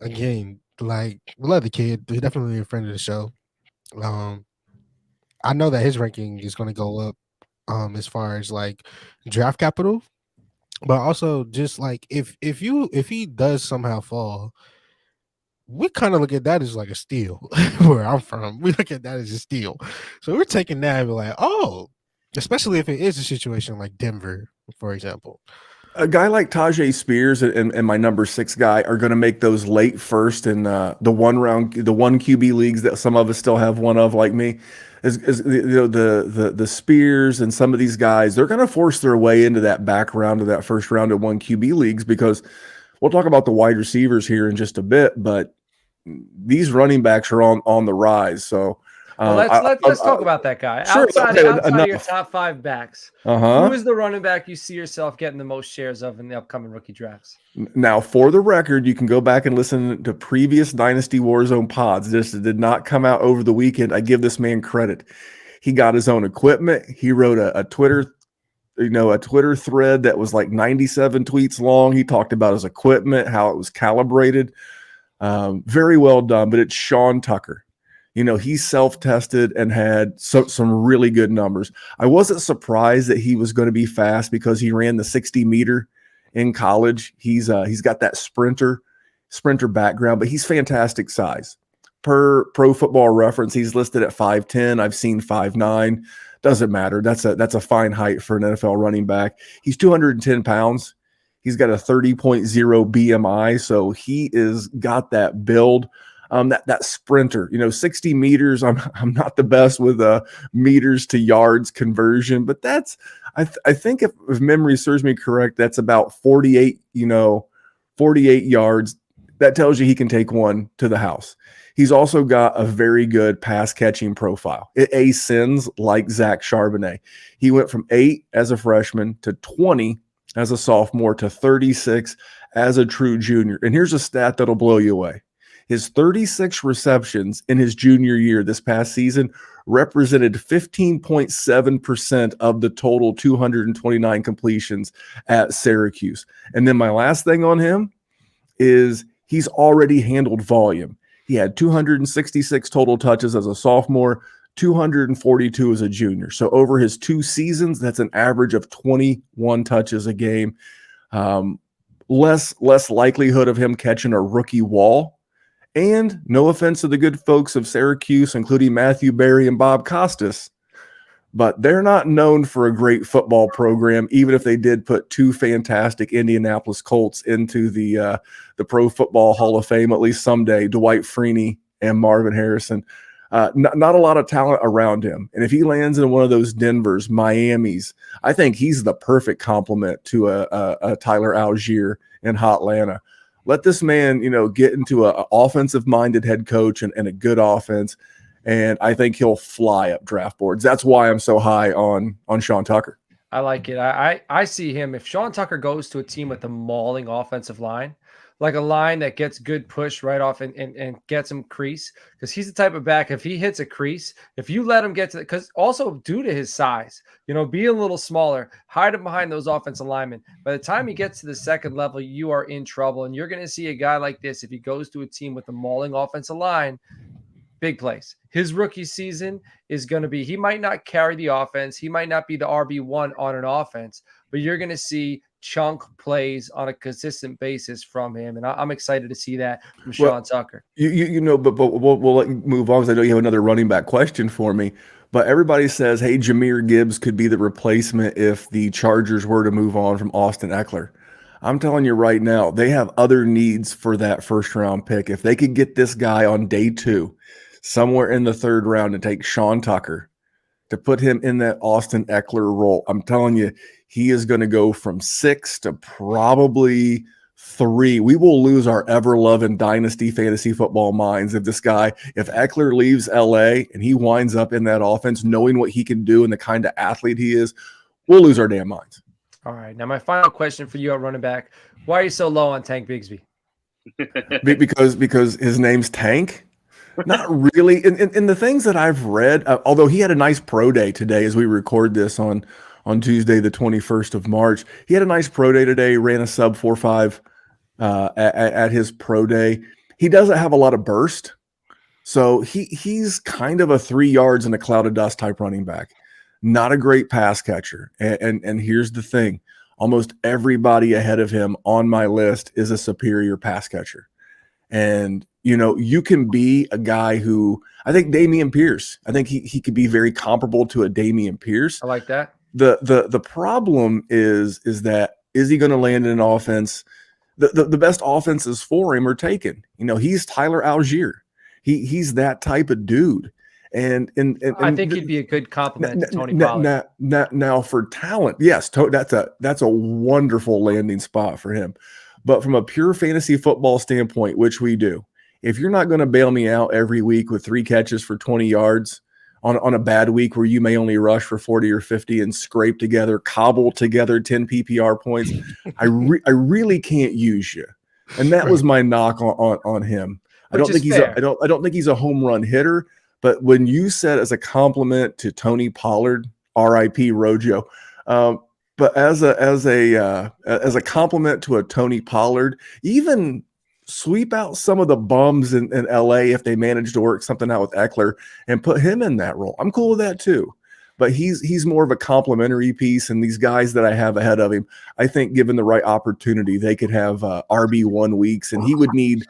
again, like, we love the kid. He's definitely a friend of the show. I know that his ranking is going to go up as far as like draft capital, but also just like if he does somehow fall, we kind of look at that as like a steal. Where I'm from, we look at that as a steal. So we're taking that and be like, oh, especially if it is a situation like Denver, for example. A guy like Tyjae Spears and my number 6 guy are going to make those late first and the one QB leagues that some of us still have one of, like me. The Spears and some of these guys, they're going to force their way into that back round of that first round of 1 QB leagues, because we'll talk about the wide receivers here in just a bit, but these running backs are on the rise. So let's talk about that guy. Sure, outside of your top 5 backs, who is the running back you see yourself getting the most shares of in the upcoming rookie drafts? Now, for the record, you can go back and listen to previous Dynasty Warzone pods. This did not come out over the weekend. I give this man credit. He got his own equipment. He wrote a Twitter thread that was like 97 tweets long. He talked about his equipment, how it was calibrated. Very well done, but it's Sean Tucker. He self-tested and had some really good numbers. I wasn't surprised that he was going to be fast because he ran the 60-meter in college. He's got that sprinter background, but he's fantastic size. Per Pro Football Reference, he's listed at 5'10". I've seen 5'9". Doesn't matter. That's a fine height for an NFL running back. He's 210 pounds. He's got a 30.0 BMI, so he is got that build. That sprinter, 60 meters. I'm not the best with meters to yards conversion, but that's I think if memory serves me correct, that's about 48 yards. That tells you he can take one to the house. He's also got a very good pass catching profile. It ascends like Zach Charbonnet. He went from 8 as a freshman to 20 as a sophomore to 36 as a true junior. And here's a stat that'll blow you away. His 36 receptions in his junior year this past season represented 15.7% of the total 229 completions at Syracuse. And then my last thing on him is he's already handled volume. He had 266 total touches as a sophomore, 242 as a junior. So over his 2 seasons, that's an average of 21 touches a game. Less likelihood of him catching a rookie wall. And no offense to the good folks of Syracuse, including Matthew Berry and Bob Costas, but they're not known for a great football program, even if they did put 2 fantastic Indianapolis Colts into the Pro Football Hall of Fame, at least someday, Dwight Freeney and Marvin Harrison. Not a lot of talent around him. And if he lands in one of those Denvers, Miamis, I think he's the perfect complement to a Tyler Algier in Hotlanta. Let this man, get into an offensive-minded head coach and a good offense, and I think he'll fly up draft boards. That's why I'm so high on Sean Tucker. I like it. I see him. If Sean Tucker goes to a team with a mauling offensive line, like a line that gets good push right off and gets him crease, because he's the type of back, if he hits a crease, if you let him get to it, because also due to his size, be a little smaller, hide him behind those offensive linemen. By the time he gets to the second level, you are in trouble. And you're going to see a guy like this, if he goes to a team with a mauling offensive line, big plays. His rookie season is going to be, he might not carry the offense. He might not be the RB1 on an offense, but you're going to see chunk plays on a consistent basis from him. And I'm excited to see that from Sean Tucker. But we'll let you move on because I know you have another running back question for me. But everybody says, hey, Jahmyr Gibbs could be the replacement if the Chargers were to move on from Austin Eckler. I'm telling you right now, they have other needs for that first-round pick. If they could get this guy on day 2, somewhere in the 3rd round, and take Sean Tucker to put him in that Austin Eckler role, I'm telling you, he is going to go from 6 to probably 3. We will lose our ever-loving dynasty fantasy football minds if Eckler leaves LA and he winds up in that offense, knowing what he can do and the kind of athlete he is, we'll lose our damn minds. All right. Now, my final question for you at running back: why are you so low on Tank Bigsby? because his name's Tank. Not really. In the things that I've read, although he had a nice pro day today as we record this on Tuesday, the 21st of March. He had a nice pro day today, ran a sub 4.5 at his pro day. He doesn't have a lot of burst. So he's kind of a 3 yards in a cloud of dust type running back. Not a great pass catcher. And here's the thing. Almost everybody ahead of him on my list is a superior pass catcher. And, you can be a guy who, I think Dameon Pierce, I think he could be very comparable to a Dameon Pierce. I like that. The problem is he going to land in an offense? The best offenses for him are taken. He's Tyler Algier. He's that type of dude. And I think he'd be a good compliment to Tony Pollard. Now for talent, yes, that's a wonderful landing spot for him. But from a pure fantasy football standpoint, which we do, if you're not going to bail me out every week with 3 catches for 20 yards on a bad week where you may only rush for 40 or 50 and cobble together 10 PPR points, I really can't use you. And that was my knock on him. I don't think he's a home run hitter. But when you said as a compliment to Tony Pollard, R.I.P. Rojo, but as a compliment to a Tony Pollard, even sweep out some of the bums in L.A. if they manage to work something out with Eckler and put him in that role. I'm cool with that too. But he's more of a complimentary piece, and these guys that I have ahead of him, I think given the right opportunity, they could have RB1 weeks, and he would need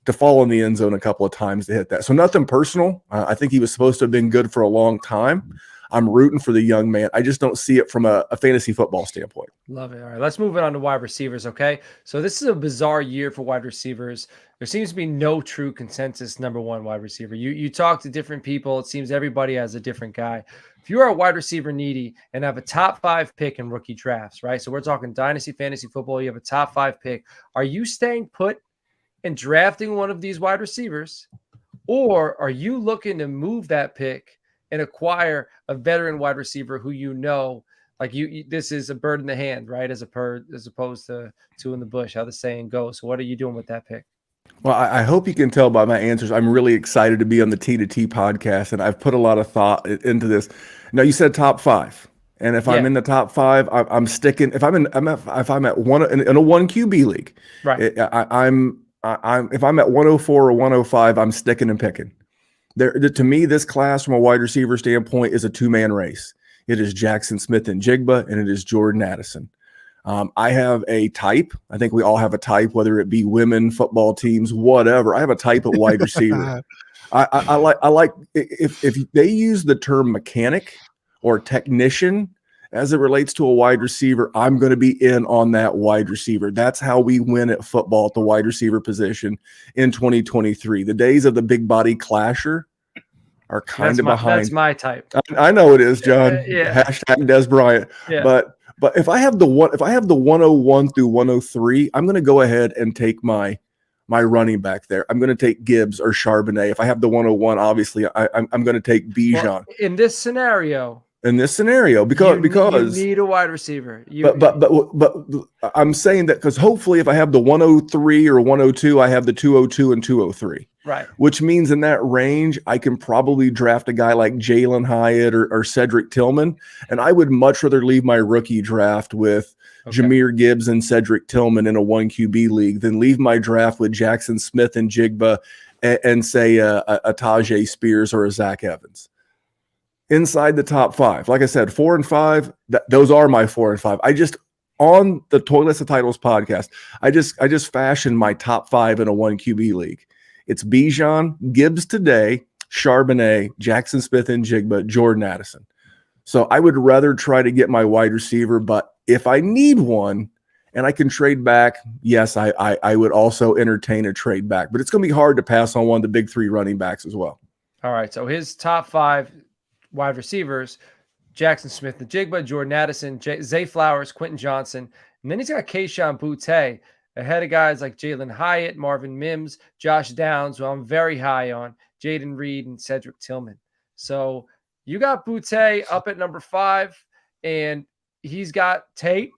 to fall in the end zone a couple of times to hit that. So nothing personal. I think he was supposed to have been good for a long time. I'm rooting for the young man. I just don't see it from a fantasy football standpoint. Love it. All right, let's move it on to wide receivers, okay? So this is a bizarre year for wide receivers. There seems to be no true consensus number one wide receiver. You talk to different people. It seems everybody has a different guy. If you are a wide receiver needy and have a top 5 pick in rookie drafts, right? So we're talking dynasty fantasy football. You have a top 5 pick. Are you staying put and drafting one of these wide receivers? Or are you looking to move that pick and acquire a veteran wide receiver who you know, like this is a bird in the hand, right? As opposed to two in the bush, how the saying goes. So what are you doing with that pick? Well, I hope you can tell by my answers. I'm really excited to be on the T2T podcast, and I've put a lot of thought into this. Now, you said top 5, and if I'm in the top 5, I'm sticking. If I'm at one in a 1 QB league, right? If I'm at 104 or 105, I'm sticking and picking. To me, this class from a wide receiver standpoint is a 2-man race. It is Jackson Smith and Jigba, and it is Jordan Addison. I have a type. I think we all have a type, whether it be women, football teams, whatever. I have a type at wide receiver. I like if they use the term mechanic or technician as it relates to a wide receiver, I'm going to be in on that wide receiver. That's how we win at football at the wide receiver position in 2023. The days of the big body clasher are kind of behind. That's my type. I know it is, John. Yeah. Hashtag Des Bryant. Yeah. But if I have the 101 through 103, I'm going to go ahead and take my running back there. I'm going to take Gibbs or Charbonnet. If I have the 101, obviously I'm going to take Bijan. Well, in this scenario, because you need a wide receiver. But I'm saying that because hopefully if I have the 103 or 102, I have the 202 and 203. Right. Which means in that range, I can probably draft a guy like Jalen Hyatt or Cedric Tillman. And I would much rather leave my rookie draft with Jahmyr Gibbs and Cedric Tillman in a 1 QB league than leave my draft with Jackson Smith and Jigba and say a Tajay Spears or a Zach Evans. Inside the top 5, like I said, 4 and 5, those are my 4 and 5. I just, on the Toilets of Titles podcast, I just fashioned my top 5 in a 1 QB league. It's Bijan, Gibbs today, Charbonnet, Jackson Smith and Jigba, Jordan Addison. So I would rather try to get my wide receiver, but if I need one and I can trade back, yes, I would also entertain a trade back. But it's going to be hard to pass on one of the big 3 running backs as well. All right, so his top 5 wide receivers: Jackson Smith and Jigba, Jordan Addison, Zay Flowers, Quentin Johnson, and then he's got Kayshon Boutte ahead of guys like Jalen Hyatt, Marvin Mims, Josh Downs, who I'm very high on, Jaden Reed, and Cedric Tillman. So you got Boutte up at number 5, and he's got tape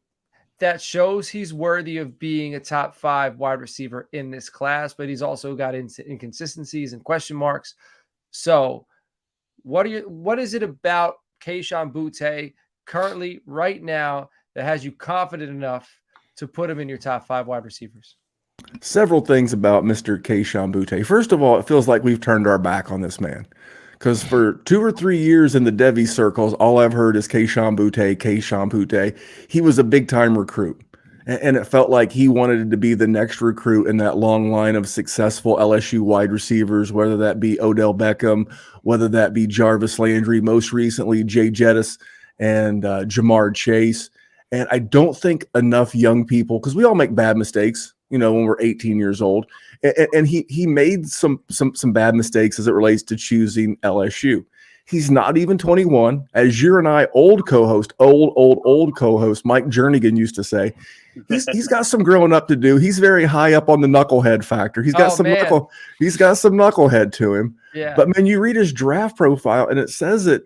that shows he's worthy of being a top 5 wide receiver in this class, but he's also got inconsistencies and question marks. So what is it about Kayshon Boutte currently right now that has you confident enough to put him in your top 5 wide receivers? Several things about Mr. Kayshon Boutte. First of all, it feels like we've turned our back on this man, because for 2 or 3 years in the Devy circles, all I've heard is Kayshon Boutte. He was a big-time recruit, and it felt like he wanted to be the next recruit in that long line of successful LSU wide receivers, whether that be Odell Beckham, whether that be Jarvis Landry, most recently Jay Jettis and Jamar Chase. And I don't think enough young people, because we all make bad mistakes, when we're 18 years old. And he made some bad mistakes as it relates to choosing LSU. He's not even 21. As you and I, old co-host Mike Jernigan used to say, he's got some growing up to do. He's very high up on the knucklehead factor. He's got he's got some knucklehead to him. Yeah. But when you read his draft profile and it says that,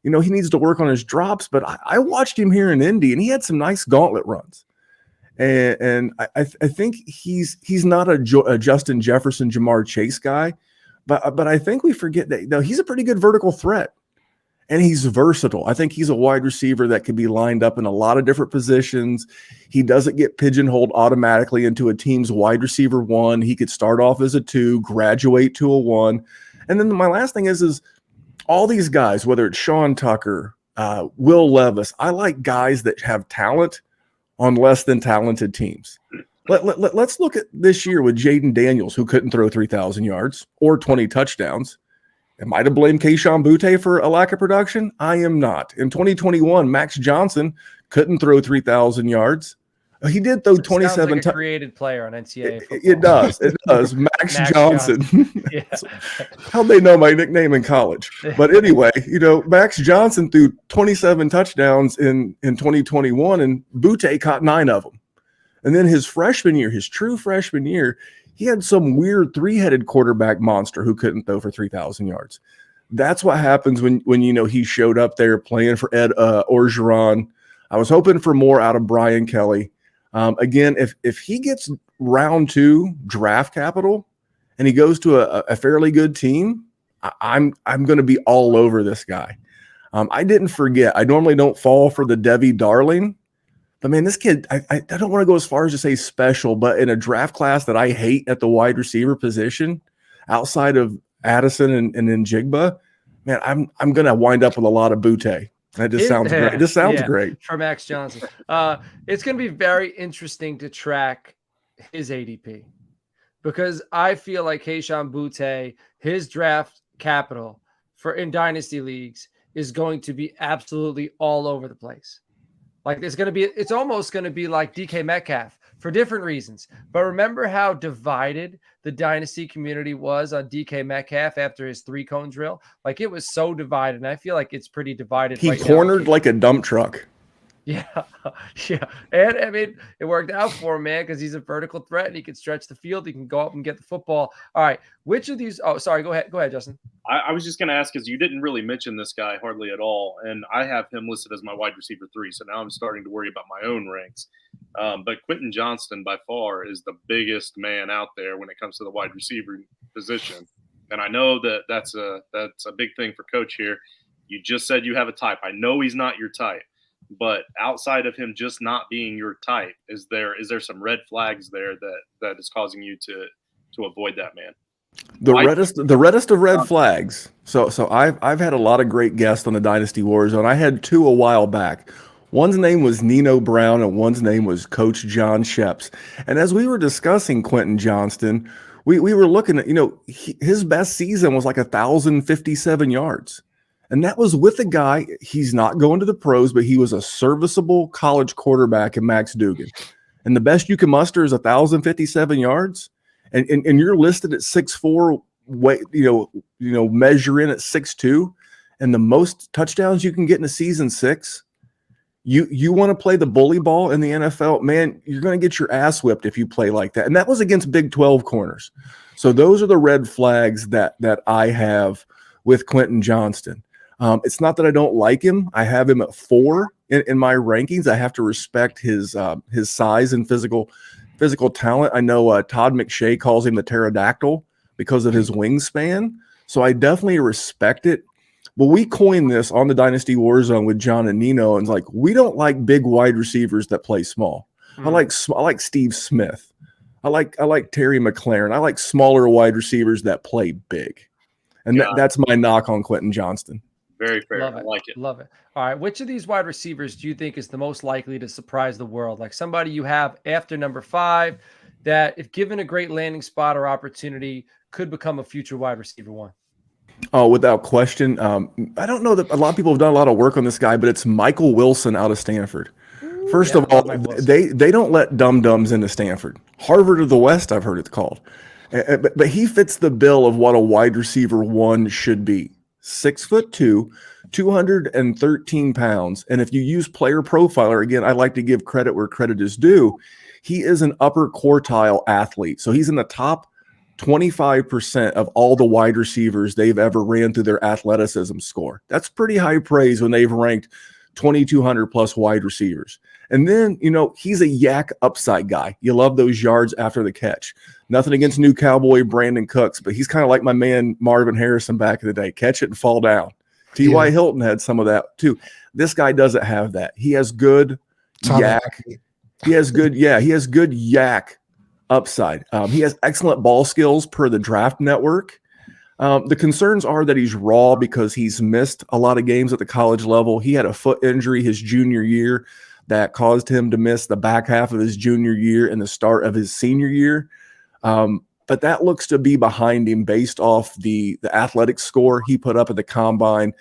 he needs to work on his drops, but I watched him here in Indy and he had some nice gauntlet runs. And I think he's not a Justin Jefferson, Jamar Chase guy, but I think we forget that he's a pretty good vertical threat, and he's versatile. I think he's a wide receiver that could be lined up in a lot of different positions. He doesn't get pigeonholed automatically into a team's wide receiver 1. He could start off as a 2, graduate to a 1. And then my last thing is all these guys, whether it's Sean Tucker, Will Levis, I like guys that have talent on less than talented teams. Let's look at this year with Jaden Daniels, who couldn't throw 3,000 yards or 20 touchdowns. Am I to blame Kayshon Boutte for a lack of production? I am not. In 2021, Max Johnson couldn't throw 3,000 yards. He did throw 27 sounds like a created player on NCAA football. It does. It does. Max Johnson. Yeah. How'd they know my nickname in college? But anyway, Max Johnson threw 27 touchdowns in 2021, and Boutte caught 9 of them. And then his freshman year, his true freshman year, he had some weird 3-headed quarterback monster who couldn't throw for 3,000 yards. That's what happens when he showed up there playing for Ed Orgeron. I was hoping for more out of Brian Kelly. Again, if he gets round 2 draft capital and he goes to a fairly good team, I'm going to be all over this guy. I didn't forget. I normally don't fall for the Debbie Darling, but man, this kid, I don't want to go as far as to say special, but in a draft class that I hate at the wide receiver position, outside of Addison and Njigba, man, I'm going to wind up with a lot of Boutte. That just sounds great. This sounds great for Max Johnson. It's going to be very interesting to track his ADP because I feel like Kayshon Boutte, his draft capital in dynasty leagues is going to be absolutely all over the place. Like it's almost going to be like DK Metcalf for different reasons. But remember how divided the dynasty community was on DK Metcalf after his 3-cone drill? Like it was so divided. And I feel like it's pretty divided. He cornered like a dump truck. Yeah. Yeah. And I mean, it worked out for him, man, because he's a vertical threat and he can stretch the field. He can go up and get the football. All right. Which of these? Oh, sorry. Go ahead, Justin. I was just going to ask because you didn't really mention this guy hardly at all. And I have him listed as my wide receiver 3. So now I'm starting to worry about my own ranks. But Quentin Johnston by far is the biggest man out there when it comes to the wide receiver position. And I know that's a big thing for Coach here. You just said you have a type. I know he's not your type. But outside of him just not being your type, is there some red flags there that is causing you to avoid that man? The reddest of red flags. So I've had a lot of great guests on the Dynasty Warzone. I had 2 a while back. One's name was Nino Brown and one's name was Coach John Sheps. And as we were discussing Quentin Johnston, we were looking at his best season was like 1,057 yards. And that was with a guy, he's not going to the pros, but he was a serviceable college quarterback in Max Dugan. And the best you can muster is 1,057 yards. And you're listed at 6'4", measure in at 6'2", and the most touchdowns you can get in a season 6. You want to play the bully ball in the NFL, man, you're going to get your ass whipped if you play like that. And that was against Big 12 corners. So those are the red flags that I have with Quentin Johnston. It's not that I don't like him. I have him at 4 in my rankings. I have to respect his size and physical talent. I know Todd McShay calls him the pterodactyl because of his wingspan. So I definitely respect it. But we coined this on the Dynasty Warzone with John and Nino, and it's like, we don't like big wide receivers that play small. I like Steve Smith. I like Terry McLaurin. I like smaller wide receivers that play big. And that's my knock on Quentin Johnston. Very fair. Love it. I like it. Love it. All right. Which of these wide receivers do you think is the most likely to surprise the world? Like somebody you have after number 5 that, if given a great landing spot or opportunity, could become a future wide receiver 1? Oh, without question. I don't know that a lot of people have done a lot of work on this guy, but it's Michael Wilson out of Stanford. First of all, they don't let dum-dums into Stanford. Harvard of the West, I've heard it's called. But he fits the bill of what a wide receiver 1 should be. 6'2", 213 pounds. And if you use Player Profiler, again, I like to give credit where credit is due. He is an upper quartile athlete. So he's in the top 25% of all the wide receivers they've ever ran through their athleticism score. That's pretty high praise when they've ranked 2,200 plus wide receivers. And then, he's a yak upside guy. You love those yards after the catch. Nothing against new Cowboy Brandon Cooks, but he's kind of like my man Marvin Harrison back in the day. Catch it and fall down. T.Y. Hilton had some of that too. This guy doesn't have that. He has good yak. He has good yak upside. He has excellent ball skills per the Draft Network. The concerns are that he's raw because he's missed a lot of games at the college level. He had a foot injury his junior year that caused him to miss the back half of his junior year and the start of his senior year. but that looks to be behind him based off the athletic score he put up at the combine.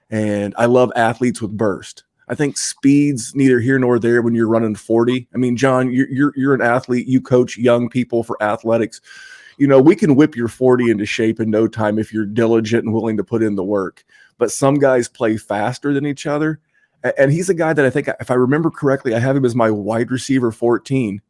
And I love athletes with burst. I think speed's neither here nor there when you're running 40. I mean, John, you're an athlete. You coach young people for athletics. You know, we can whip your 40 into shape in no time if you're diligent and willing to put in the work. But some guys play faster than each other. And he's a guy that I think, if I remember correctly, I have him as my wide receiver 14.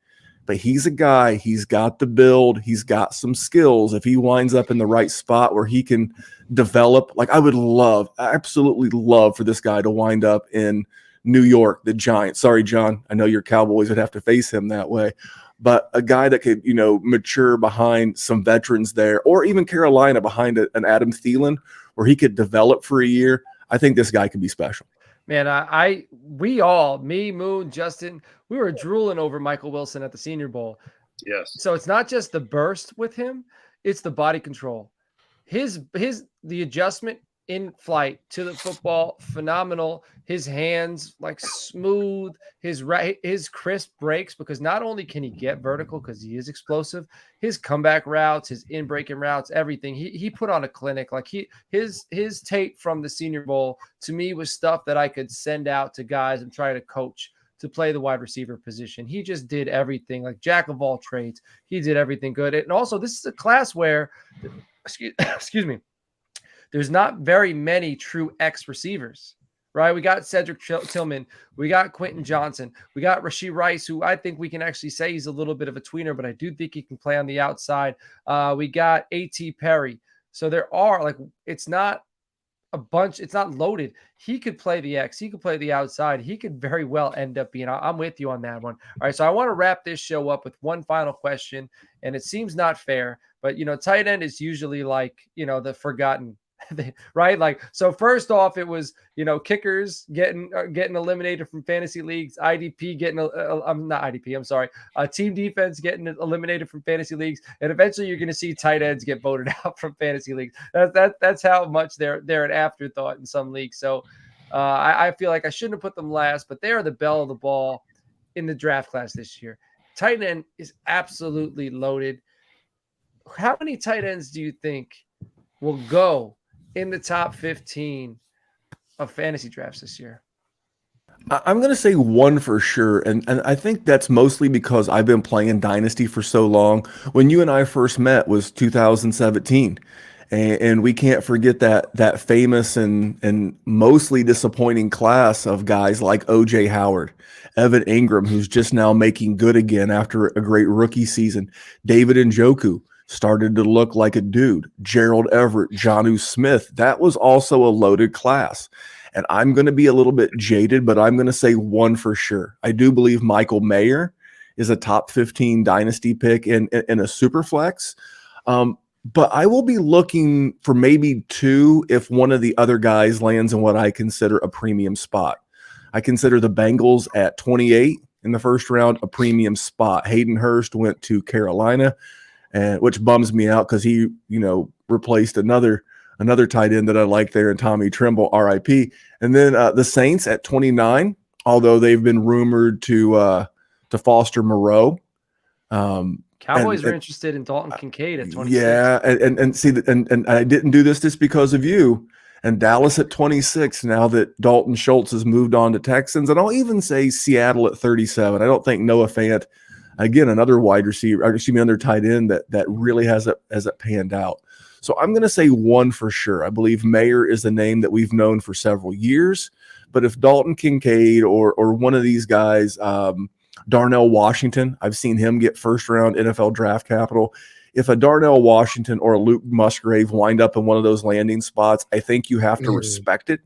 But he's a guy, he's got the build, he's got some skills. If he winds up in the right spot where he can develop, like I would love, absolutely love for this guy to wind up in New York, the Giants. Sorry, John, I know your Cowboys would have to face him that way. But a guy that could, you know, mature behind some veterans there, or even Carolina behind an Adam Thielen, where he could develop for a year. I think this guy could be special. Man, we all, me, Moon, Justin, we were drooling over Michael Wilson at the Senior Bowl. Yes. So it's not just the burst with him, it's the body control. The adjustment in flight to the football, phenomenal. His hands like smooth, his crisp breaks, because not only can he get vertical because he is explosive, his comeback routes, his in-breaking routes, everything. He put on a clinic. Like his tape from the Senior Bowl to me was stuff that I could send out to guys and try to coach to play the wide receiver position. He just did everything, like jack of all trades. He did everything good. And also, this is a class where, excuse me, there's not very many true X receivers, right? We got Cedric Tillman. We got Quentin Johnson. We got Rashee Rice, who I think we can actually say he's a little bit of a tweener, but I do think he can play on the outside. We got A.T. Perry. So there are, like, it's not a bunch. It's not loaded. He could play the X. He could play the outside. He could very well end up being, I'm with you on that one. All right, so I want to wrap this show up with one final question, and it seems not fair, but, you know, tight end is usually like, you know, the forgotten, right? Like, so first off, it was, you know, kickers getting eliminated from fantasy leagues, IDP getting not IDP, I'm sorry, team defense getting eliminated from fantasy leagues, and eventually you're going to see tight ends get voted out from fantasy leagues. That's how much they're an afterthought in some leagues. So I feel like I shouldn't have put them last, but they are the belle of the ball in the draft class this year. Tight end is absolutely loaded. How many tight ends do you think will go in the top 15 of fantasy drafts this year? I'm going to say one for sure. And I think that's mostly because I've been playing Dynasty for so long. When you and I first met was 2017. And we can't forget that famous and mostly disappointing class of guys like O.J. Howard, Evan Ingram, who's just now making good again after a great rookie season, David Njoku started to look like a dude, Gerald Everett, Jonnu Smith. That was also a loaded class. And I'm going to be a little bit jaded, but I'm going to say one for sure. I do believe Michael Mayer is a top 15 dynasty pick in a super flex. But I will be looking for maybe two if one of the other guys lands in what I consider a premium spot. I consider the Bengals at 28 in the first round a premium spot. Hayden Hurst went to Carolina, and which bums me out because he, you know, replaced another tight end that I like there in Tommy Tremble, RIP. And then the Saints at 29, although they've been rumored to foster Moreau. Cowboys are interested in Dalton Kincaid at 26. Yeah, and see that, and I didn't do this just because of you. And Dallas at 26, now that Dalton Schultz has moved on to Texans, and I'll even say Seattle at 37. I don't think Noah Fant, again, another wide receiver, another tight end that really has it panned out. So I'm going to say one for sure. I believe Mayer is a name that we've known for several years. But if Dalton Kincaid or one of these guys, Darnell Washington, I've seen him get first-round NFL draft capital. If a Darnell Washington or a Luke Musgrave wind up in one of those landing spots, I think you have to respect it.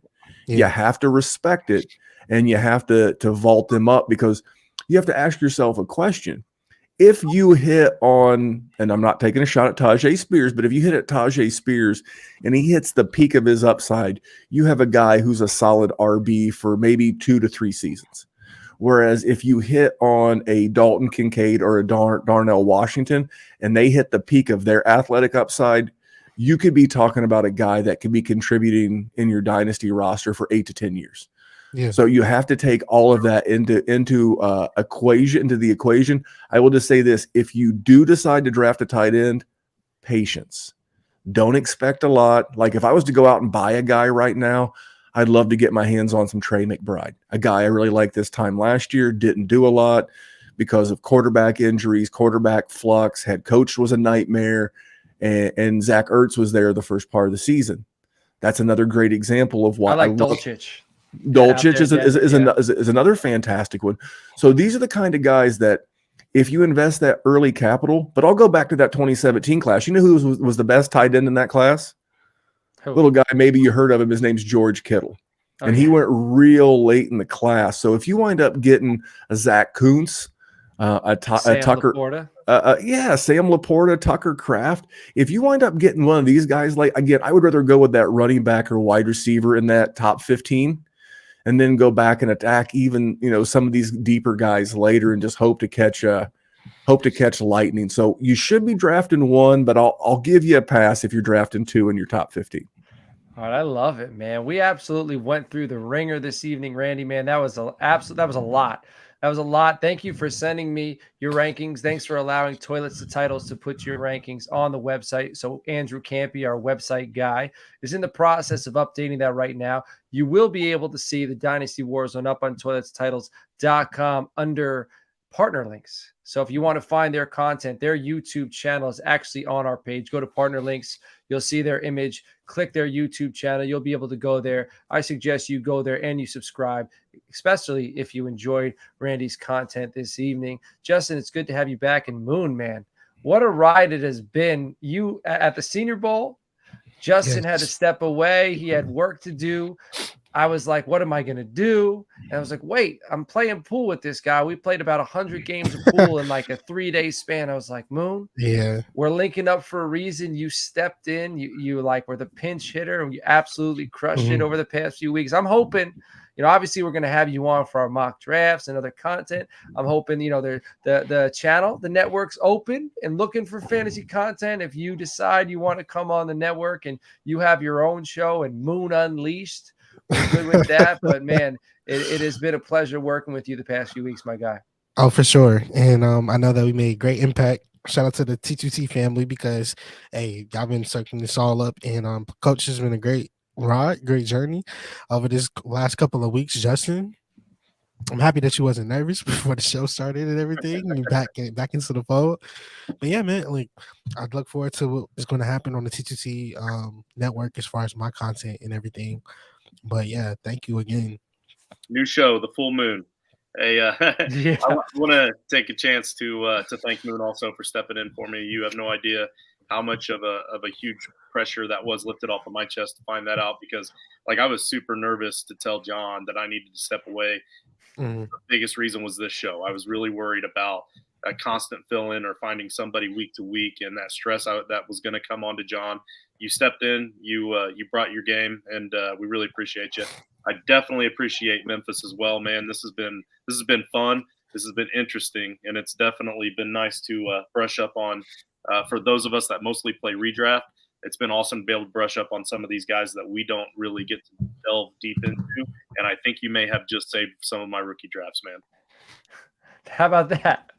Yeah. You have to respect it, and you have to vault them up, because you have to ask yourself a question. If you hit on, and I'm not taking a shot at Tajay Spears, but if you hit at Tajay Spears and he hits the peak of his upside, you have a guy who's a solid RB for maybe 2 to 3 seasons. Whereas if you hit on a Dalton Kincaid or a Darnell Washington and they hit the peak of their athletic upside, you could be talking about a guy that could be contributing in your dynasty roster for 8 to 10 years. Yeah. So you have to take all of that into the equation. I will just say this: if you do decide to draft a tight end, patience. Don't expect a lot. Like if I was to go out and buy a guy right now, I'd love to get my hands on some Trey McBride, a guy I really liked this time last year, didn't do a lot because of quarterback injuries, quarterback flux, head coach was a nightmare, and Zach Ertz was there the first part of the season. That's another great example of why I like Dulcich. Dolchich is another fantastic one. So these are the kind of guys that if you invest that early capital, but I'll go back to that 2017 class. You know who was the best tight end in that class? Who? Little guy, maybe you heard of him. His name's George Kittle. And he went real late in the class. So if you wind up getting a Zach Kuntz, a Tucker, Sam Laporta, Tucker Kraft. If you wind up getting one of these guys, like again, I would rather go with that running back or wide receiver in that top 15, and then go back and attack even some of these deeper guys later and just hope to catch lightning. So you should be drafting 1, but I'll give you a pass if you're drafting 2 in your top 15. All right, I love it, man. We absolutely went through the ringer this evening, Randy. Man, that was a lot. That was a lot. Thank you for sending me your rankings. Thanks for allowing Toilets to Titles to put your rankings on the website. So Andrew Campy, our website guy, is in the process of updating that right now. You will be able to see the Dynasty Warzone up on toiletstitles.com under partner links. So if you want to find their content, their YouTube channel is actually on our page. Go to partner links. You'll see their image. Click their YouTube channel. You'll be able to go there. I suggest you go there and you subscribe, especially if you enjoyed Randy's content this evening. Justin, it's good to have you back in Moon, man. What a ride it has been. You at the Senior Bowl, Justin had to step away. He had work to do. I was like, what am I going to do? And I was like, wait, I'm playing pool with this guy. We played about 100 games of pool in like a 3-day span. I was like, Moon, we're linking up for a reason. You stepped in. You like were the pinch hitter, and you absolutely crushed it over the past few weeks. I'm hoping, obviously we're going to have you on for our mock drafts and other content. I'm hoping, the channel, the network's open and looking for fantasy content. If you decide you want to come on the network and you have your own show and Moon Unleashed, we're good with that. But man, it has been a pleasure working with you the past few weeks, my guy. Oh, for sure. And I know that we made great impact. Shout out to the T2T family because, hey, y'all been circling this all up. And Coach has been a great ride, great journey over this last couple of weeks. Justin, I'm happy that you wasn't nervous before the show started and everything. You're back into the fold. But yeah, man, like I look forward to what is going to happen on the T2T network as far as my content and everything. But yeah, thank you again. New show, The Full Moon. Hey, I want to take a chance to thank Moon also for stepping in for me. You have no idea how much of a huge pressure that was lifted off of my chest to find that out, because I was super nervous to tell John that I needed to step away. The biggest reason was this show. I was really worried about a constant fill-in or finding somebody week to week, and that stress that was going to come onto John. You stepped in, you brought your game, and we really appreciate you. I definitely appreciate Memphis as well, man. This has been fun. This has been interesting, and it's definitely been nice to brush up on. For those of us that mostly play redraft, it's been awesome to be able to brush up on some of these guys that we don't really get to delve deep into. And I think you may have just saved some of my rookie drafts, man. How about that?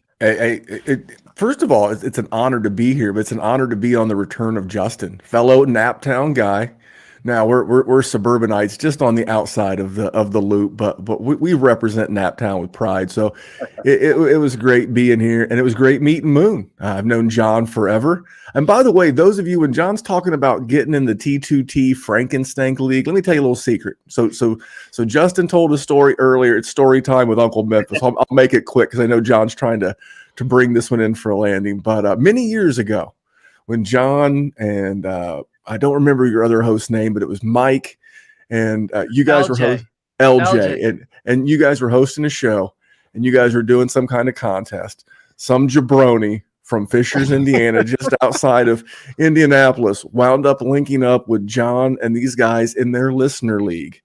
First of all, it's an honor to be here, but it's an honor to be on the return of Justin, fellow Naptown guy. Now we're suburbanites, just on the outside of the loop, but we represent Naptown with pride. So it was great being here, and it was great meeting Moon. I've known John forever. And by the way, those of you, when John's talking about getting in the T2T Frankenstank League, let me tell you a little secret. So Justin told a story earlier. It's story time with Uncle Memphis. I'll make it quick because I know John's trying to bring this one in for a landing. But many years ago, when John and I don't remember your other host's name, but it was Mike, and you guys were LJ, and you guys were hosting a show, and you guys were doing some kind of contest. Some jabroni from Fishers, Indiana, just outside of Indianapolis, wound up linking up with John and these guys in their listener league.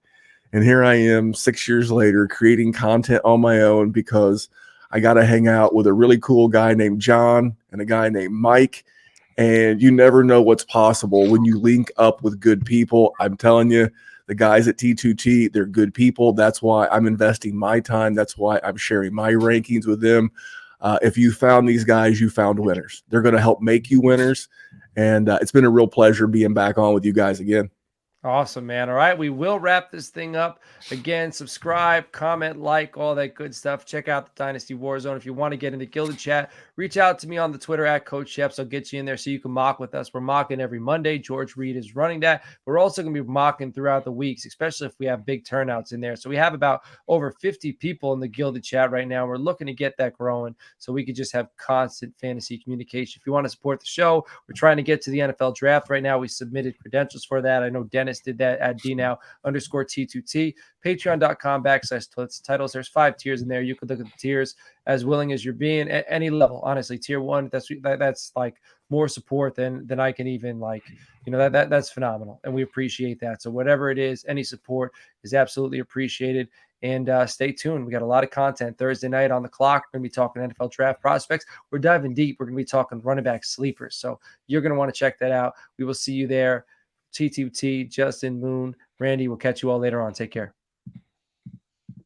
And here I am 6 years later creating content on my own because I got to hang out with a really cool guy named John and a guy named Mike. And you never know what's possible when you link up with good people. I'm telling you, the guys at T2T, they're good people. That's why I'm investing my time. That's why I'm sharing my rankings with them. If you found these guys, you found winners. They're going to help make you winners. And it's been a real pleasure being back on with you guys again. Awesome, man. All right, we will wrap this thing up. Again, subscribe, comment, like, all that good stuff. Check out the Dynasty Warzone. If you want to get into Gilded Chat, reach out to me on the Twitter at Coach Sheps. I'll get you in there so you can mock with us. We're mocking every Monday. George Reed is running that. We're also going to be mocking throughout the weeks, especially if we have big turnouts in there. So we have about over 50 people in the Gilded Chat right now. We're looking to get that growing so we could just have constant fantasy communication. If you want to support the show, we're trying to get to the NFL draft right now. We submitted credentials for that. I know Dennis did that at DNow_T2T. Patreon.com/titles. There's 5 tiers in there. You could look at the tiers as willing as you're being at any level. Honestly, tier 1, that's like more support than I can even that's phenomenal. And we appreciate that. So whatever it is, any support is absolutely appreciated. And stay tuned. We got a lot of content Thursday night on the clock. We're going to be talking NFL draft prospects. We're diving deep. We're going to be talking running back sleepers. So you're going to want to check that out. We will see you there. T2T, Justin, Moon, Randy, we'll catch you all later on. Take care.